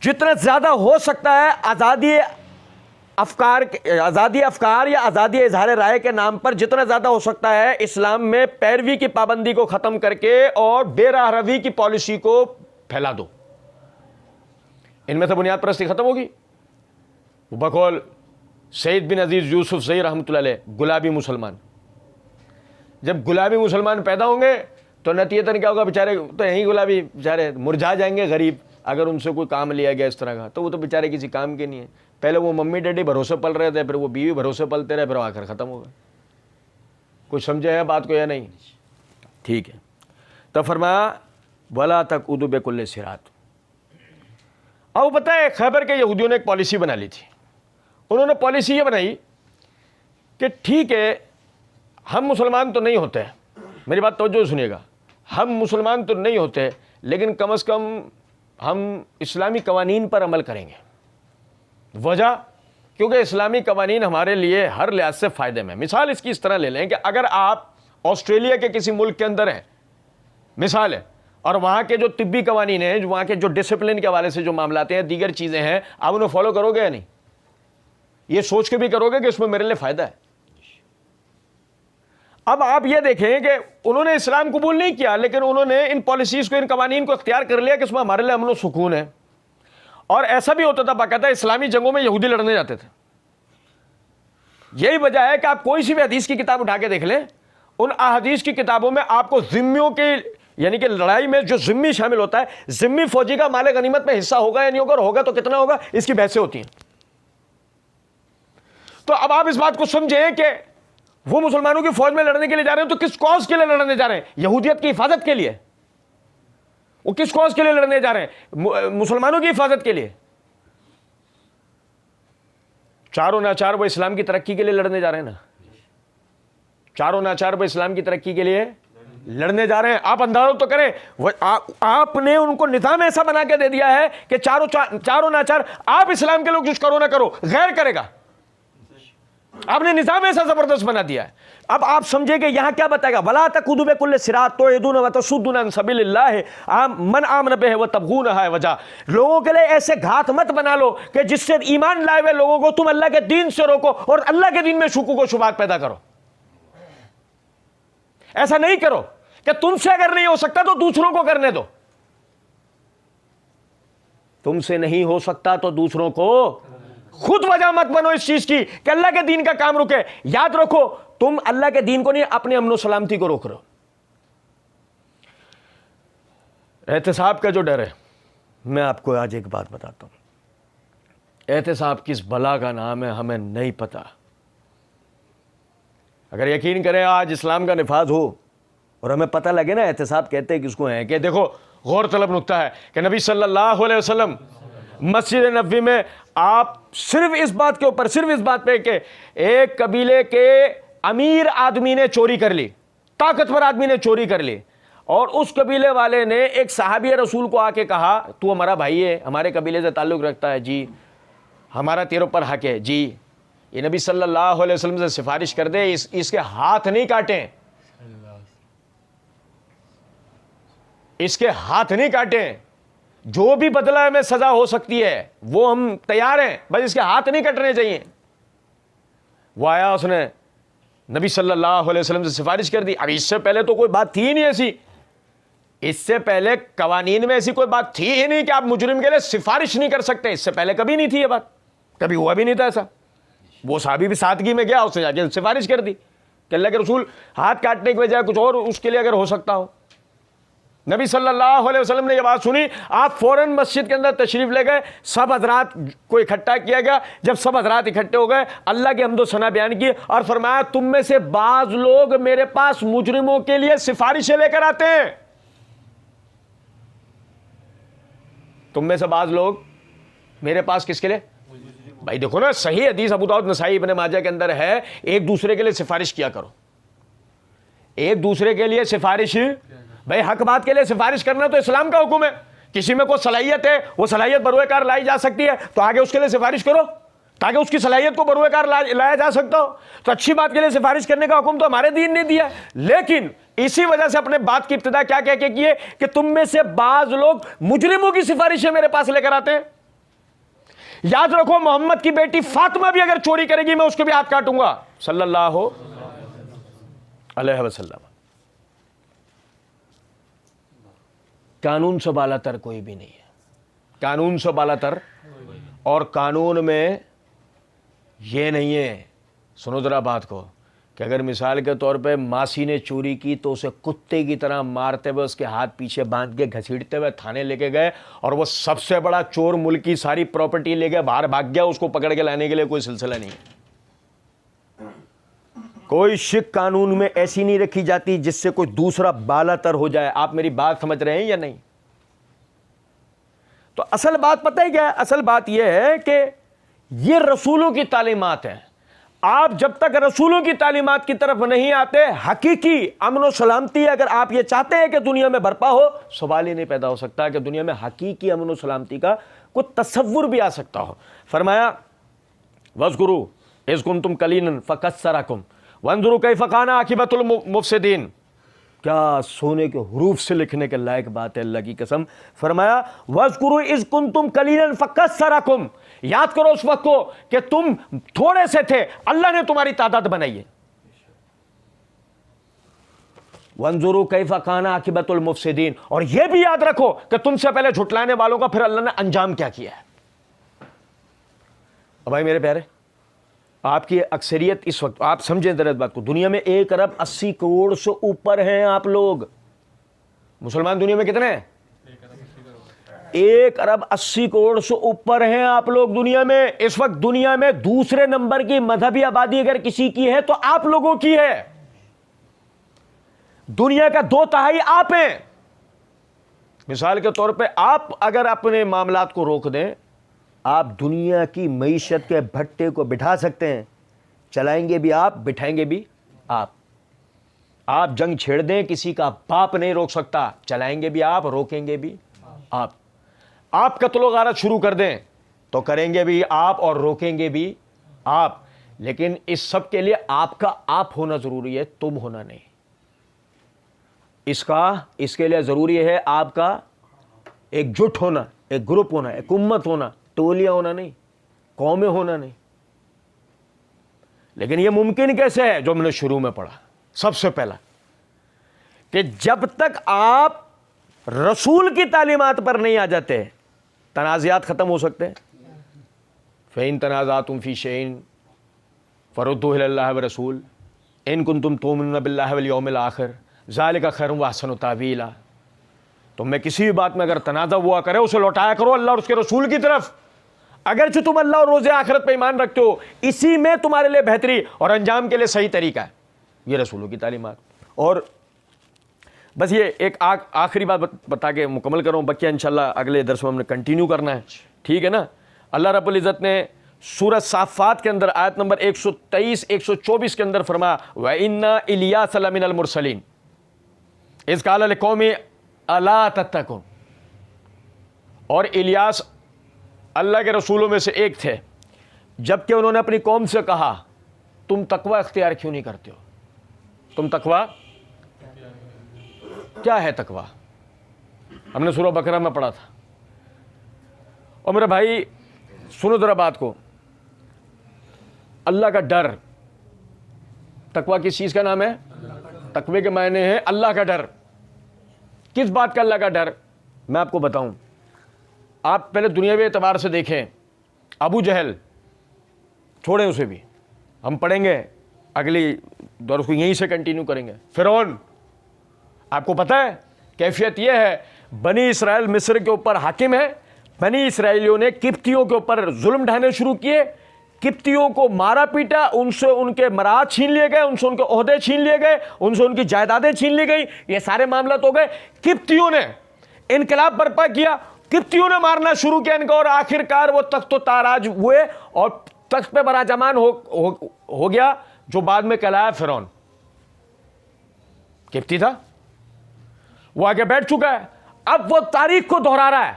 جتنا زیادہ ہو سکتا ہے آزادی افکار یا آزادی اظہار رائے کے نام پر جتنا زیادہ ہو سکتا ہے اسلام میں پیروی کی پابندی کو ختم کر کے اور بے راہ روی کی پالیسی کو پھیلا دو. ان میں سے بنیاد پرستی ختم ہوگی. بقول سعید بن عزیز یوسف زئی رحمۃ اللہ علیہ, گلابی مسلمان. جب گلابی مسلمان پیدا ہوں گے تو نتیجتاً کیا ہوگا, بیچارے تو یہیں گلابی بیچارے مرجھا جائیں گے, غریب. اگر ان سے کوئی کام لیا گیا اس طرح کا تو وہ تو بیچارے کسی کام کے نہیں ہیں. پہلے وہ ممی ڈیڈی بھروسے پل رہے تھے, پھر وہ بیوی بھروسے پلتے رہے, پھر آخر ختم ہو گئے. کچھ سمجھے ہیں بات کو یا نہیں؟ ٹھیک ہے. تو فرمایا ولا تقعدوا بکل صراط. اب پتہ ہے خیبر کے یہودیوں نے ایک پالیسی بنا لی تھی. انہوں نے پالیسی یہ بنائی کہ ٹھیک ہے ہم مسلمان تو نہیں ہوتے, میری بات توجہ سنیے گا, ہم مسلمان تو نہیں ہوتے لیکن کم از کم ہم اسلامی قوانین پر عمل کریں گے. وجہ کیونکہ اسلامی قوانین ہمارے لیے ہر لحاظ سے فائدے میں. مثال اس کی اس طرح لے لیں کہ اگر آپ آسٹریلیا کے کسی ملک کے اندر ہیں, مثال ہے, اور وہاں کے جو طبی قوانین ہیں, وہاں کے جو ڈسپلن کے حوالے سے جو معاملات ہیں, دیگر چیزیں ہیں, آپ انہیں فالو کرو گے یا نہیں؟ یہ سوچ کے بھی کرو گے کہ اس میں میرے لیے فائدہ ہے. اب آپ یہ دیکھیں کہ انہوں نے اسلام قبول نہیں کیا, لیکن انہوں نے ان پالیسیز کو, ان قوانین کو اختیار کر لیا کہ اس میں ہمارے لیے امن و سکون ہے. اور ایسا بھی ہوتا تھا, باقاعدہ اسلامی جنگوں میں یہودی لڑنے جاتے تھے. یہی وجہ ہے کہ آپ کوئی سی بھی حدیث کی کتاب اٹھا کے دیکھ لیں, ان احادیث کی کتابوں میں آپ کو ذمیوں کی, یعنی کہ لڑائی میں جو ذمی شامل ہوتا ہے, ذمی فوجی کا مال غنیمت میں حصہ ہوگا یا نہیں ہوگا, اور ہوگا تو کتنا ہوگا, اس کی بحثیں ہوتی ہیں. تو اب آپ اس بات کو سمجھیں کہ وہ مسلمانوں کی فوج میں لڑنے کے لیے جا رہے ہیں تو کس کاز کے لیے لڑنے جا رہے ہیں؟ یہودیت کی حفاظت کے لیے. وہ کس کاز کے لیے لڑنے جا رہے ہیں؟ مسلمانوں کی حفاظت کے لیے. چاروں ناچار وہ اسلام کی ترقی کے لیے لڑنے جا رہے ہیں نا, چاروں ناچار وہ اسلام کی ترقی کے لیے لڑنے جا رہے ہیں. آپ اندازہ تو کریں, آپ نے ان کو نظام ایسا بنا کے دے دیا ہے کہ چاروں ناچار, آپ اسلام کے لوگ کچھ کرو نہ کرو, غیر کرے گا. آپ نے نظام ایسا زبردست بنا دیا ہے. اب آپ سمجھے کہ یہاں کیا بتائے گا, ولا تقعدوا بکل صراط توعدون وتصدون عن سبیل اللہ من آمن بہ وتبغونها وجہ. لوگوں کے لیے ایسے گھات مت بنا لو کہ جس سے ایمان لائے ہوئے لوگوں کو تم اللہ کے دین سے روکو اور اللہ کے دین میں شکوک و شبہات پیدا کرو. ایسا نہیں کرو کہ تم سے اگر نہیں ہو سکتا تو دوسروں کو کرنے دو, تم سے نہیں ہو سکتا تو دوسروں کو, خود وجہ مت بنو اس چیز کی کہ اللہ کے دین کا کام رکے. یاد رکھو تم اللہ کے دین کو نہیں, اپنے امن و سلامتی کو روک رہے ہو. احتساب کا جو ڈر ہے, میں آپ کو آج ایک بات بتاتا ہوں. احتساب کس بلا کا نام ہے ہمیں نہیں پتا. اگر یقین کریں آج اسلام کا نفاذ ہو اور ہمیں پتہ لگے نا احتساب کہتے ہیں کس کو ہیں, کہ دیکھو غور طلب نکتہ ہے کہ نبی صلی اللہ علیہ وسلم مسجد نبوی میں آپ صرف اس بات کے اوپر, صرف اس بات پہ کہ ایک قبیلے کے امیر آدمی نے چوری کر لی, طاقتور آدمی نے چوری کر لی, اور اس قبیلے والے نے ایک صحابی رسول کو آ کے کہا تو ہمارا بھائی ہے, ہمارے قبیلے سے تعلق رکھتا ہے, جی ہمارا تیرے اوپر حق ہے, جی یہ نبی صلی اللہ علیہ وسلم سے سفارش کر دے, اس کے ہاتھ نہیں کاٹیں, اس کے ہاتھ نہیں کاٹیں, جو بھی بدلہ میں سزا ہو سکتی ہے وہ ہم تیار ہیں, بس اس کے ہاتھ نہیں کٹنے چاہیے. وہ آیا, اس نے نبی صلی اللہ علیہ وسلم سے سفارش کر دی. اب اس سے پہلے تو کوئی بات تھی ہی نہیں ایسی, اس سے پہلے قوانین میں ایسی کوئی بات تھی ہی نہیں کہ آپ مجرم کے لیے سفارش نہیں کر سکتے. اس سے پہلے کبھی نہیں تھی یہ بات, کبھی ہوا بھی نہیں تھا ایسا. وہ صحابی بھی سادگی میں گیا, اس نے جا کے سفارش کر دی کہ اللہ کے رسول ہاتھ کاٹنے کی بجائے کچھ اور اس کے لیے اگر ہو سکتا ہو. نبی صلی اللہ علیہ وسلم نے یہ بات سنی, آپ فوراً مسجد کے اندر تشریف لے گئے, سب حضرات کو اکٹھا کیا گیا. جب سب حضرات اکٹھے ہو گئے, اللہ کی حمد و ثنا بیان کی اور فرمایا تم میں سے بعض لوگ میرے پاس مجرموں کے لیے سفارشیں لے کر آتے ہیں. تم میں سے بعض لوگ میرے پاس کس کے لیے؟ بھائی دیکھو نا, صحیح حدیث ابو داؤد نسائی ابن ماجہ کے اندر ہے, ایک دوسرے کے لیے سفارش کیا کرو, ایک دوسرے کے لیے سفارش. بھائی حق بات کے لیے سفارش کرنا تو اسلام کا حکم ہے. کسی میں کوئی صلاحیت ہے, وہ صلاحیت بروئے کار لائی جا سکتی ہے, تو آگے اس کے لیے سفارش کرو تاکہ اس کی صلاحیت کو بروئے کار لایا جا سکتا ہو. تو اچھی بات کے لیے سفارش کرنے کا حکم تو ہمارے دین نے دیا. لیکن اسی وجہ سے اپنے بات کی ابتدا کیا کہہ کے کیے کہ تم میں سے بعض لوگ مجرموں کی سفارشیں میرے پاس لے کر آتے ہیں. یاد رکھو, محمد کی بیٹی فاطمہ بھی اگر چوری کرے گی میں اس کے بھی ہاتھ کاٹوں گا صلی اللہ علیہ وسلم. قانون سے بالا تر کوئی بھی نہیں ہے, قانون سے بالا تر. اور قانون میں یہ نہیں ہے, سنو ذرا بات کو, کہ اگر مثال کے طور پہ ماسی نے چوری کی تو اسے کتے کی طرح مارتے ہوئے اس کے ہاتھ پیچھے باندھ کے گھسیٹتے ہوئے تھانے لے کے گئے, اور وہ سب سے بڑا چور ملک کی ساری پراپرٹی لے کے باہر بھاگ گیا, اس کو پکڑ کے لانے کے لیے کوئی سلسلہ نہیں ہے. کوئی شک قانون میں ایسی نہیں رکھی جاتی جس سے کوئی دوسرا بالا تر ہو جائے. آپ میری بات سمجھ رہے ہیں یا نہیں؟ تو اصل بات پتہ ہی کیا ہے؟ اصل بات یہ ہے کہ یہ رسولوں کی تعلیمات ہیں. آپ جب تک رسولوں کی تعلیمات کی طرف نہیں آتے, حقیقی امن و سلامتی اگر آپ یہ چاہتے ہیں کہ دنیا میں برپا ہو, سوال ہی نہیں پیدا ہو سکتا کہ دنیا میں حقیقی امن و سلامتی کا کوئی تصور بھی آ سکتا ہو. فرمایا وَاذْكُرُوا إِذْ كُنْتُمْ قَلِيلًا فَكَثَّرَكُمْ وَانظُرُوا كَيْفَ كَانَ عَاقِبَةُ الْمُفْسِدِينَ. کیا سونے کے حروف سے لکھنے کے لائق بات ہے, اللہ کی قسم. فرمایا وَاذْكُرُوا إِذْ كُنْتُمْ قَلِيلًا فَكَثَّرَكُمْ. یاد کرو اس وقت کو کہ تم تھوڑے سے تھے, اللہ نے تمہاری تعداد بنائی ہے. وَانظُرُوا كَيْفَ كَانَ عَاقِبَةُ الْمُفْسِدِينَ. اور یہ بھی یاد رکھو کہ تم سے پہلے جھٹلانے والوں کا پھر اللہ نے انجام کیا کیا ہے. اب بھائی میرے پیارے, آپ کی اکثریت اس وقت, آپ سمجھیں ذرا اس بات کو, دنیا میں 1.80 کروڑ سے اوپر ہیں آپ لوگ. مسلمان دنیا میں کتنے ہیں؟ 1.80 کروڑ سے اوپر ہیں آپ لوگ دنیا میں. اس وقت دنیا میں دوسرے نمبر کی مذہبی آبادی اگر کسی کی ہے تو آپ لوگوں کی ہے. دنیا کا 2/3 آپ ہیں. مثال کے طور پہ آپ اگر اپنے معاملات کو روک دیں, آپ دنیا کی معیشت کے بھٹے کو بٹھا سکتے ہیں, چلائیں گے بھی آپ, بٹھائیں گے بھی آپ. آپ جنگ چھیڑ دیں, کسی کا باپ نہیں روک سکتا, چلائیں گے بھی آپ, روکیں گے بھی آپ. آپ قتل و غارت شروع کر دیں تو کریں گے بھی آپ اور روکیں گے بھی آپ. لیکن اس سب کے لیے آپ کا آپ ہونا ضروری ہے, تم ہونا نہیں. اس کے لیے ضروری ہے آپ کا ایک جٹ ہونا, ایک گروپ ہونا, ایک امت ہونا, ٹولیاں ہونا نہیں, قومیں ہونا نہیں. لیکن یہ ممکن کیسے ہے؟ جو ہم نے شروع میں پڑھا سب سے پہلا, کہ جب تک آپ رسول کی تعلیمات پر نہیں آ جاتے تنازعات ختم ہو سکتے ہیں. فَإِن تَنَازَعْتُمْ فِي شَيْءٍ فَرُدُّوهُ إِلَى اللَّهِ وَرَسُولِهِ إِن كُنتُمْ تُؤْمِنُونَ بِاللَّهِ وَالْيَوْمِ الْآخِرِ ذَلِكَ خَيْرٌ وَأَحْسَنُ تَأْوِيلًا. تم میں کسی بھی بات میں اگر تنازع ہوا کرے, اسے لوٹایا کرو اللہ اور اس کے رسول کی طرف. اگرچہ تم اللہ اور روز آخرت پہ ایمان رکھتے ہو, اسی میں تمہارے لیے بہتری اور انجام کے لیے صحیح طریقہ ہے. یہ رسولوں کی تعلیمات. اور بس یہ ایک آخری بات بتا کے مکمل کروں, بقیہ انشاءاللہ اگلے درس میں ہم نے کنٹینیو کرنا ہے, ٹھیک ہے نا. اللہ رب العزت نے سورہ صافات کے اندر آیت نمبر 123 124 کے اندر فرمایا وَإِنَّ إِلْيَاسَ لَمِنَ الْمُرْسَلِينَ إِذْ قَالَ لِقَوْمِهِ أَلَا تَتَّقُونَ. اور الیاس اللہ کے رسولوں میں سے ایک تھے, جبکہ انہوں نے اپنی قوم سے کہا تم تقوی اختیار کیوں نہیں کرتے ہو؟ تم تقوی کیا ہے؟ تقوی ہم نے سورہ بقرہ میں پڑھا تھا. اور میرے بھائی سنو ذرا بات کو, اللہ کا ڈر, تقوی کس چیز کا نام ہے؟ تقوی کے معنی ہے اللہ کا ڈر. کس بات کا اللہ کا ڈر؟ میں آپ کو بتاؤں. آپ پہلے دنیاوی اعتبار سے دیکھیں. ابو جہل چھوڑیں اسے بھی, ہم پڑھیں گے اگلی دور کو یہیں سے کنٹینیو کریں گے. فرعون, آپ کو پتہ ہے کیفیت یہ ہے, بنی اسرائیل مصر کے اوپر حاکم ہے, بنی اسرائیلیوں نے قبطیوں کے اوپر ظلم ڈھانے شروع کیے, قبطیوں کو مارا پیٹا, ان سے ان کے مراعات چھین لیے گئے, ان سے ان کے عہدے چھین لیے گئے, ان سے ان کی جائیدادیں چھین لی گئی, یہ سارے معاملات ہو گئے. قبطیوں نے انقلاب برپا کیا, قبطیوں نے مارنا شروع کیا ان کو, اور آخر کار وہ تخت و تاراج ہوئے اور تخت پہ براجمان ہو گیا جو بعد میں کہلایا فرعون. قبطی تھا, وہ آگے بیٹھ چکا ہے. اب وہ تاریخ کو دہرا رہا ہے.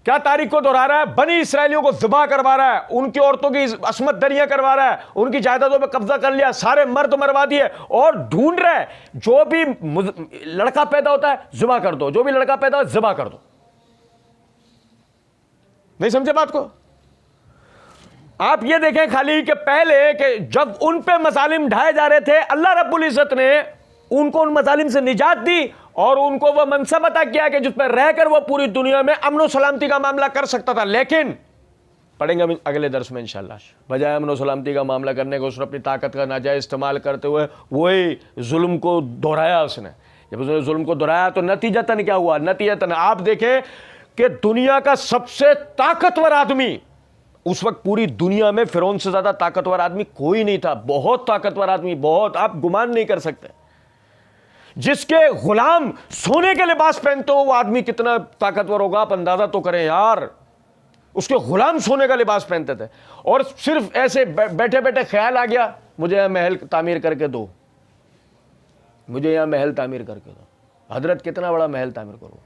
کیا تاریخ کو دہرا رہا ہے؟ بنی اسرائیلیوں کو ذبح کروا رہا ہے, ان کی عورتوں کی عصمت دریاں کروا رہا ہے, ان کی جائیدادوں پہ قبضہ کر لیا, سارے مرد مروا دیے, اور ڈھونڈ رہا ہے جو بھی لڑکا پیدا ہوتا ہے ذبح کر دو, جو بھی لڑکا پیدا ہو ذبح کر دو. نہیں سمجھے بات کو؟ آپ یہ دیکھیں خالی کہ پہلے کہ جب ان پہ مظالم ڈھائے جا رہے تھے, اللہ رب العزت نے ان کو ان مظالم سے نجات دی اور ان کو وہ منصب عطا کیا کہ جس پہ رہ کر وہ پوری دنیا میں امن و سلامتی کا معاملہ کر سکتا تھا. لیکن پڑھیں گے اگلے درس میں انشاءاللہ, بجائے امن و سلامتی کا معاملہ کرنے کو اس نے اپنی طاقت کا ناجائز استعمال کرتے ہوئے وہی ظلم کو دہرایا. اس نے جب اس نے ظلم کو دہرایا تو نتیجتاً کیا ہوا؟ نتیجتاً آپ دیکھیں کہ دنیا کا سب سے طاقتور آدمی اس وقت پوری دنیا میں فرعون سے زیادہ طاقتور آدمی کوئی نہیں تھا. بہت طاقتور آدمی, بہت, آپ گمان نہیں کر سکتے. جس کے غلام سونے کے لباس پہنتے ہو وہ آدمی کتنا طاقتور ہوگا, آپ اندازہ تو کریں یار. اس کے غلام سونے کا لباس پہنتے تھے, اور صرف ایسے بیٹھے بیٹھے خیال آ گیا مجھے یہاں محل تعمیر کر کے دو, مجھے یہاں محل تعمیر کر کے دو. حضرت کتنا بڑا محل تعمیر کرو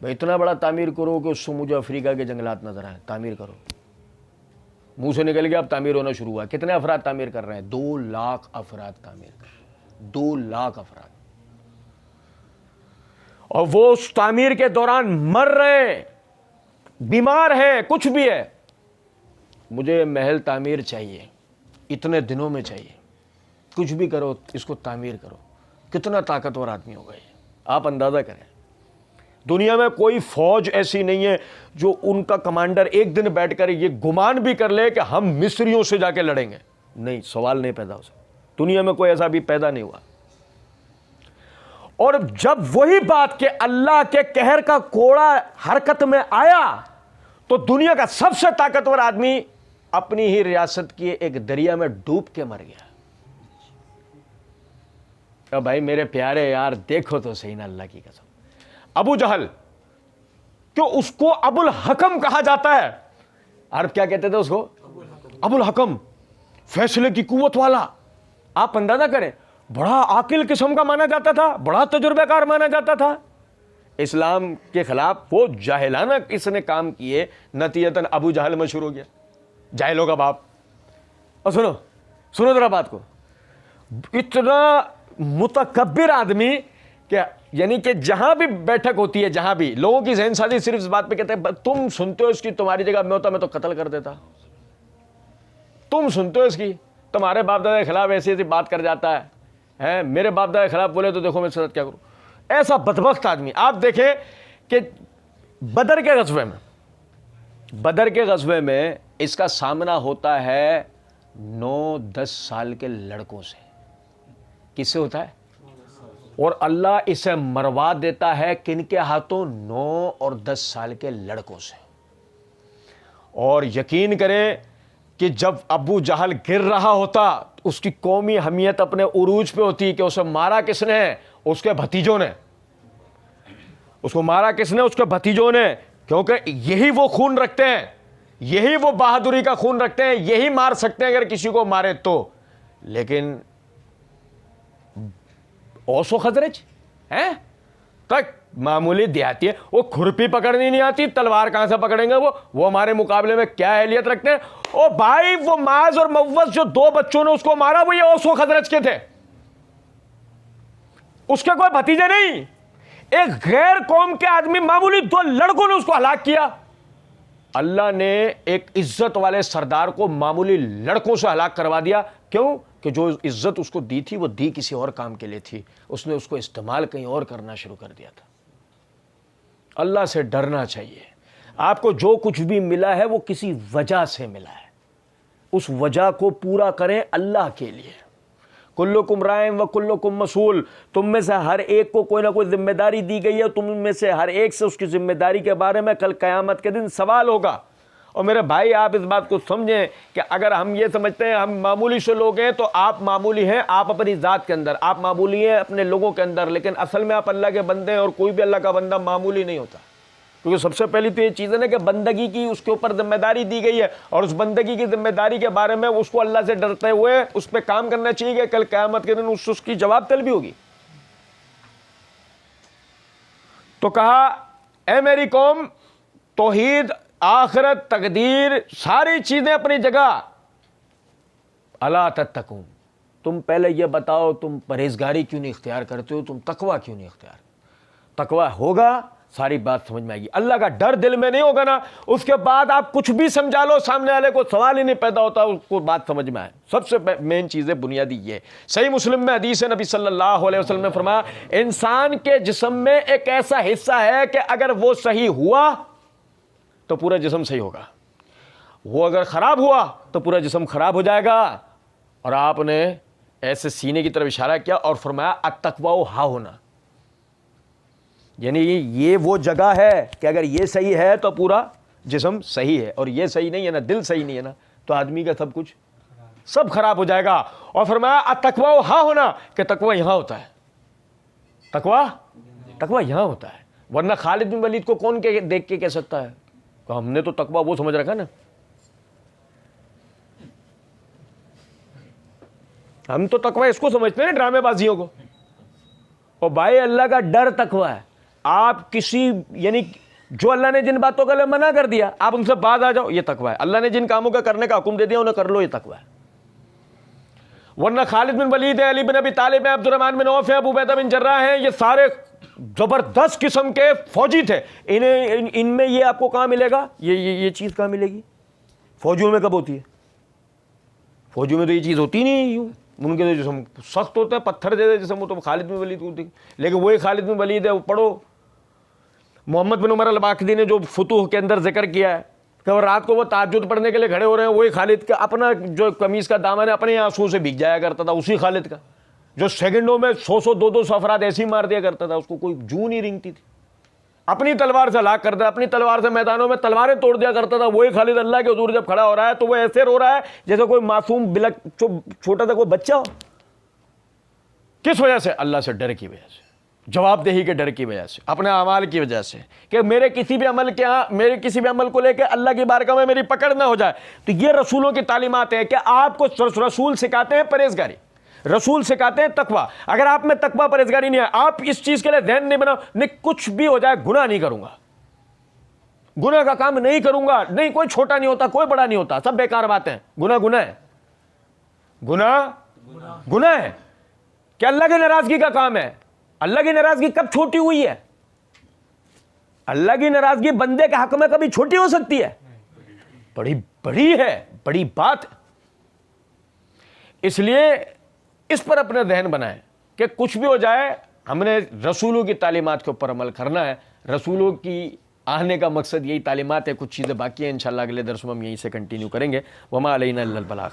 بھائی, اتنا بڑا تعمیر کرو کہ اس سے مجھے افریقہ کے جنگلات نظر آئیں. تعمیر کرو, منہ سے نکل گیا, اب تعمیر ہونا شروع ہوا. کتنے افراد تعمیر کر رہے ہیں؟ 2 لاکھ افراد تعمیر کر رہے ہیں, 2 لاکھ افراد. اور وہ اس تعمیر کے دوران مر رہے, بیمار ہے, کچھ بھی ہے. مجھے محل تعمیر چاہیے, اتنے دنوں میں چاہیے, کچھ بھی کرو اس کو تعمیر کرو. کتنا طاقتور آدمی ہوگا یہ, آپ اندازہ کریں. دنیا میں کوئی فوج ایسی نہیں ہے جو ان کا کمانڈر ایک دن بیٹھ کر یہ گمان بھی کر لے کہ ہم مصریوں سے جا کے لڑیں گے. نہیں, سوال نہیں پیدا ہو سکتا. دنیا میں کوئی ایسا بھی پیدا نہیں ہوا. اور جب وہی بات کہ اللہ کے قہر کا کوڑا حرکت میں آیا تو دنیا کا سب سے طاقتور آدمی اپنی ہی ریاست کی ایک دریا میں ڈوب کے مر گیا. بھائی میرے پیارے یار, دیکھو تو صحیح نا اللہ کی قسم. ابو جہل, کیوں اس کو ابو الحکم کہا جاتا ہے؟ عرب کیا کہتے تھے اس کو؟ ابو الحکم, فیصلے کی قوت والا. آپ اندازہ کریں, بڑا عاقل قسم کا مانا جاتا تھا, بڑا تجربہ کار مانا جاتا تھا. اسلام کے خلاف وہ جاہلانہ کس نے کام کیے, نتیجتاً ابو جہل مشہور ہو گیا, جاہلوں کا باپ. اور سنو ذرا بات کو, اتنا متکبر آدمی کہ یعنی کہ جہاں بھی بیٹھک ہوتی ہے, جہاں بھی لوگوں کی ذہن سازی صرف اس بات پہ کہتے ہیں تم سنتے ہو اس کی, تمہاری جگہ میں ہوتا میں تو قتل کر دیتا. تم سنتے ہو اس کی, تمہارے باپ دادا کے خلاف ایسی ایسی بات کر جاتا ہے, میرے باپ دادا کے خلاف بولے تو دیکھو میں اس کے ساتھ کیا کروں. ایسا بدبخت آدمی. آپ دیکھیں کہ بدر کے غزوے میں اس کا سامنا ہوتا ہے 9-10 سال کے لڑکوں سے. کس سے ہوتا ہے؟ اور اللہ اسے مروا دیتا ہے کن کے ہاتھوں؟ 9 اور 10 سال کے لڑکوں سے. اور یقین کریں کہ جب ابو جہل گر رہا ہوتا, اس کی قومی حمیت اپنے عروج پہ ہوتی کہ اسے مارا کس نے؟ اس کے بھتیجوں نے. اس کو مارا کس نے؟ اس کے بھتیجوں نے. کیونکہ یہی وہ خون رکھتے ہیں, یہی وہ بہادری کا خون رکھتے ہیں, یہی مار سکتے ہیں اگر کسی کو مارے تو. لیکن اوس و خزرج تک معمولی دیہاتی ہے, وہ کھرپی پکڑنی نہیں آتی, تلوار کہاں سے پکڑیں گے وہ ہمارے مقابلے میں کیا اہلیت رکھتے ہیں. او بھائی وہ معاذ اور موز جو 2 بچوں نے اس کو مارا وہ یہ اوس و خزرج کے تھے, اس کے کوئی بھتیجے نہیں. ایک غیر قوم کے آدمی, معمولی 2 لڑکوں نے اس کو ہلاک کیا. اللہ نے ایک عزت والے سردار کو معمولی لڑکوں سے ہلاک کروا دیا. کیوں؟ کہ جو عزت اس کو دی تھی وہ دی کسی اور کام کے لیے تھی, اس نے اس کو استعمال کہیں اور کرنا شروع کر دیا تھا. اللہ سے ڈرنا چاہیے. آپ کو جو کچھ بھی ملا ہے وہ کسی وجہ سے ملا ہے, اس وجہ کو پورا کریں اللہ کے لیے. کلکم رائع و کلکم مسئول, تم میں سے ہر ایک کو کوئی نہ کوئی ذمہ داری دی گئی ہے, تم میں سے ہر ایک سے اس کی ذمہ داری کے بارے میں کل قیامت کے دن سوال ہوگا. اور میرے بھائی آپ اس بات کو سمجھیں کہ اگر ہم یہ سمجھتے ہیں ہم معمولی سے لوگ ہیں تو آپ معمولی ہیں, آپ اپنی ذات کے اندر, آپ معمولی ہیں اپنے لوگوں کے اندر, لیکن اصل میں آپ اللہ کے بندے ہیں, اور کوئی بھی اللہ کا بندہ معمولی نہیں ہوتا. کیونکہ سب سے پہلی تو یہ چیز ہے نا کہ بندگی کی اس کے اوپر ذمہ داری دی گئی ہے, اور اس بندگی کی ذمہ داری کے بارے میں اس کو اللہ سے ڈرتے ہوئے اس پہ کام کرنا چاہیے کہ کل قیامت کے دن اس کی جواب طلبی ہوگی. تو کہا اے میری قوم, توحید, آخرت, تقدیر, ساری چیزیں اپنی جگہ, الا تتقون, تم پہلے یہ بتاؤ تم پرہیزگاری کیوں نہیں اختیار کرتے ہو, تم تقوی کیوں نہیں اختیار. تقوی ہوگا ساری بات سمجھ میں آئے گی. اللہ کا ڈر دل میں نہیں ہوگا نا, اس کے بعد آپ کچھ بھی سمجھا لو سامنے والے کو سوال ہی نہیں پیدا ہوتا, اس کو بات سمجھ میں آئے. سب سے مین چیز ہے, بنیادی یہ. صحیح مسلم میں حدیث ہے, نبی صلی اللہ علیہ وسلم نے فرمایا انسان کے جسم میں ایک ایسا حصہ ہے کہ اگر وہ صحیح ہوا تو پورا جسم صحیح ہوگا, وہ اگر خراب ہوا تو پورا جسم خراب ہو جائے گا. اور آپ نے ایسے سینے کی طرف اشارہ کیا اور فرمایا التقوی ہا ہونا, یعنی یہ وہ جگہ ہے کہ اگر یہ صحیح ہے تو پورا جسم صحیح ہے, اور یہ صحیح نہیں ہے نا, دل صحیح نہیں ہے نا, تو آدمی کا سب کچھ سب خراب ہو جائے گا. اور فرمایا التقوی ہا ہونا, کہ تقوی یہاں ہوتا ہے, تقوی یہاں ہوتا ہے. ورنہ خالد بن ولید کو کون دیکھ کے کہہ سکتا ہے کہ ہم نے تو تقوی وہ سمجھ رکھا نا, ہم تو تقوی اس کو سمجھتے ہیں ڈرامے بازیوں کو. اور بھائی اللہ کا ڈر تقوی ہے. آپ کسی یعنی جو اللہ نے جن باتوں کے لیے منع کر دیا آپ ان سے باز آ جاؤ, یہ تقوی ہے. اللہ نے جن کاموں کا کرنے کا حکم دے دیا انہیں کر لو, یہ تقوی ہے. ورنہ خالد بن ولید ہے, علی بن ابی طالب ہے, عبد الرحمن بن عوف ہے, ابو عبیدہ بن جراح ہیں, یہ سارے زبردست قسم کے فوجی تھے. ان میں یہ آپ کو کہاں ملے گا, یہ چیز کہاں ملے گی؟ فوجیوں میں کب ہوتی ہے؟ فوجیوں میں تو یہ چیز ہوتی نہیں. یوں ان کے جسم سخت ہوتا ہے, پتھر دے جسم, وہ تو خالد بن ولید ہوتی. لیکن وہی خالد بن ولید ہے, وہ پڑھو محمد بن عمر الباقدی نے جو فتوح کے اندر ذکر کیا ہے کہ وہ رات کو وہ تہجد پڑھنے کے لیے کھڑے ہو رہے ہیں, وہی خالد کا اپنا جو قمیص کا دامن ہے اپنے آنسو سے بھیگ جایا کرتا تھا, اسی خالد کا جو سیکنڈوں میں 100 200 افراد ایسے ہی مار دیا کرتا تھا, اس کو کوئی جوں نہیں رنگتی تھی. اپنی تلوار سے ہلاک کرتا, اپنی تلوار سے میدانوں میں تلواریں توڑ دیا کرتا تھا. وہی خالد اللہ کے حضور جب کھڑا ہو رہا ہے تو وہ ایسے رو رہا ہے جیسے کوئی معصوم بلک چھوٹا سا کوئی بچہ ہو. کس وجہ سے؟ اللہ سے ڈر کی وجہ سے, جواب دہی کے ڈر کی وجہ سے, اپنے اعمال کی وجہ سے, کہ میرے کسی بھی عمل کو لے کے اللہ کی بارگاہ میں میری پکڑ نہ ہو جائے. تو یہ رسولوں کی تعلیمات ہے کہ آپ کو رسول سکھاتے ہیں پرہیزگاری, رسول سکھاتے ہیں تقوی. اگر آپ میں تقوی پرہیزگاری نہیں ہے, آپ اس چیز کے لیے ذہن نہیں بناؤ نہیں کچھ بھی ہو جائے گناہ نہیں کروں گا, گناہ کا کام نہیں کروں گا, نہیں کوئی چھوٹا نہیں ہوتا, کوئی بڑا نہیں ہوتا, سب بیکار باتیں ہیں. گناہ ہے, گناہ ہے. کہ اللہ کی ناراضگی کا کام ہے. اللہ کی ناراضگی کب چھوٹی ہوئی ہے؟ اللہ کی ناراضگی بندے کے حق میں کبھی چھوٹی ہو سکتی ہے؟ بڑی بڑی ہے, بڑی بات. اس لیے اس پر اپنا ذہن بنائیں کہ کچھ بھی ہو جائے ہم نے رسولوں کی تعلیمات کے اوپر عمل کرنا ہے. رسولوں کی آنے کا مقصد یہی تعلیمات ہے, کچھ چیزیں باقی ہیں انشاءاللہ اگلے درس میں ہم یہیں سے کنٹینیو کریں گے. وما علینا الا البلاغ.